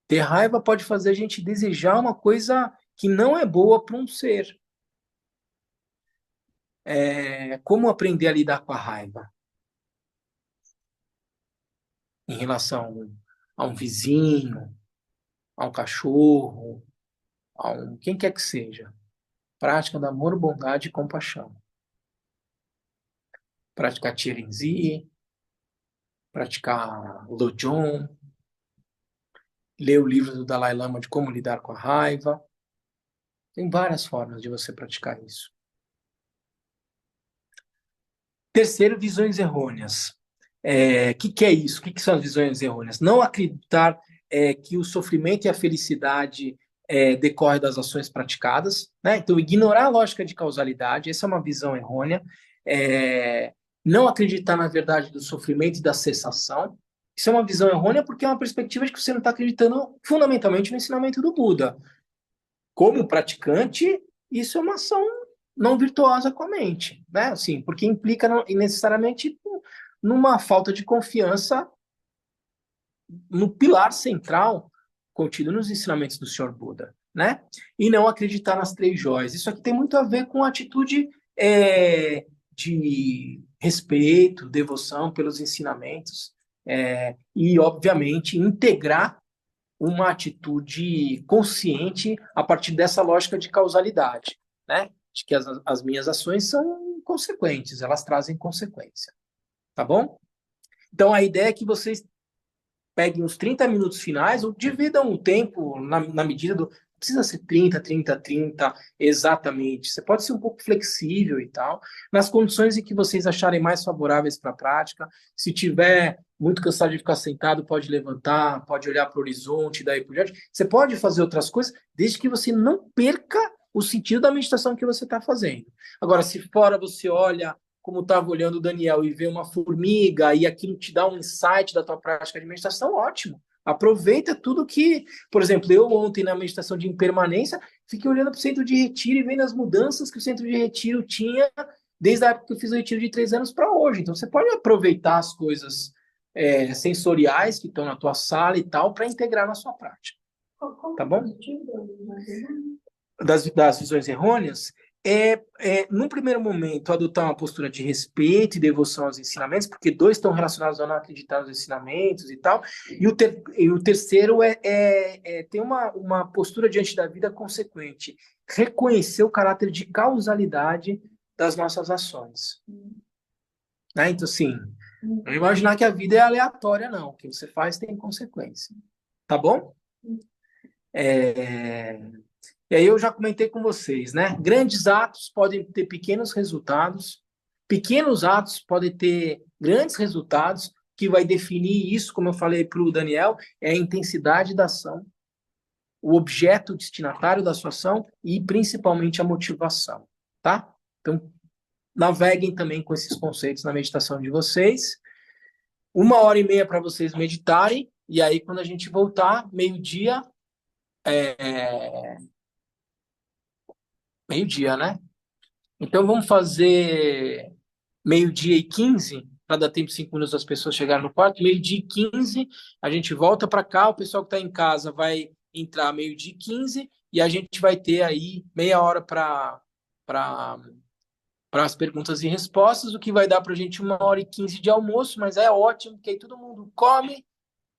Ter raiva pode fazer a gente desejar uma coisa que não é boa para um ser. Como aprender a lidar com a raiva? Em relação a um vizinho, a um cachorro, quem quer que seja. Prática do amor, bondade e compaixão. Praticar Chirenzi, praticar Lojong, ler o livro do Dalai Lama de como lidar com a raiva. Tem várias formas de você praticar isso. Terceiro, visões errôneas. Que é isso? O que são as visões errôneas? Não acreditar que o sofrimento e a felicidade decorrem das ações praticadas, né? Então, ignorar a lógica de causalidade, essa é uma visão errônea. não acreditar na verdade do sofrimento e da cessação. Isso é uma visão errônea porque é uma perspectiva de que você não está acreditando fundamentalmente no ensinamento do Buda. Como praticante, isso é uma ação não virtuosa com a mente, né? Assim, porque implica necessariamente numa falta de confiança no pilar central contido nos ensinamentos do Senhor Buda, né? E não acreditar nas três joias. Isso aqui tem muito a ver com a atitude de respeito, devoção pelos ensinamentos e, obviamente, integrar uma atitude consciente a partir dessa lógica de causalidade, né? De que as minhas ações são consequentes, elas trazem consequência, tá bom? Então, a ideia é que vocês peguem os 30 minutos finais ou dividam o tempo na medida do... Não precisa ser 30 exatamente. Você pode ser um pouco flexível e tal, nas condições em que vocês acharem mais favoráveis para a prática. Se tiver muito cansado de ficar sentado, pode levantar, pode olhar para o horizonte, daí por diante. Você pode fazer outras coisas, desde que você não perca o sentido da meditação que você está fazendo. Agora, se fora você olha como estava olhando o Daniel e vê uma formiga e aquilo te dá um insight da tua prática de meditação, ótimo. Aproveita tudo que... Por exemplo, eu ontem na meditação de impermanência, fiquei olhando para o centro de retiro e vendo as mudanças que o centro de retiro tinha desde a época que eu fiz o retiro de 3 anos para hoje. Então, você pode aproveitar as coisas sensoriais que estão na tua sala e tal para integrar na sua prática. Tá bom? Das visões errôneas, num primeiro momento, adotar uma postura de respeito e devoção aos ensinamentos, porque 2 estão relacionados a não acreditar nos ensinamentos e tal, e o terceiro ter uma postura diante da vida consequente, reconhecer o caráter de causalidade das nossas ações. Né? Então, assim, não imaginar que a vida é aleatória, não. O que você faz tem consequência. Tá bom? E aí eu já comentei com vocês, né? Grandes atos podem ter pequenos resultados podem ter grandes resultados, que vai definir isso, como eu falei para o Daniel, é a intensidade da ação, o objeto destinatário da sua ação e principalmente a motivação, tá? Então, naveguem também com esses conceitos na meditação de vocês. 1h30 para vocês meditarem, e aí quando a gente voltar, meio-dia, meio-dia, né? Então vamos fazer 12h15, para dar tempo 5 minutos das pessoas chegarem no quarto. 12h15, a gente volta para cá, o pessoal que está em casa vai entrar 12h15 e a gente vai ter aí meia hora para as perguntas e respostas, o que vai dar para a gente 1h15 de almoço, mas é ótimo, porque aí todo mundo come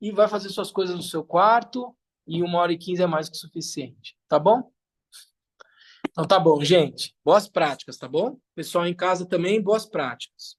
e vai fazer suas coisas no seu quarto, e 1h15 é mais que suficiente, tá bom? Então tá bom, gente. Boas práticas, tá bom? Pessoal em casa também, boas práticas.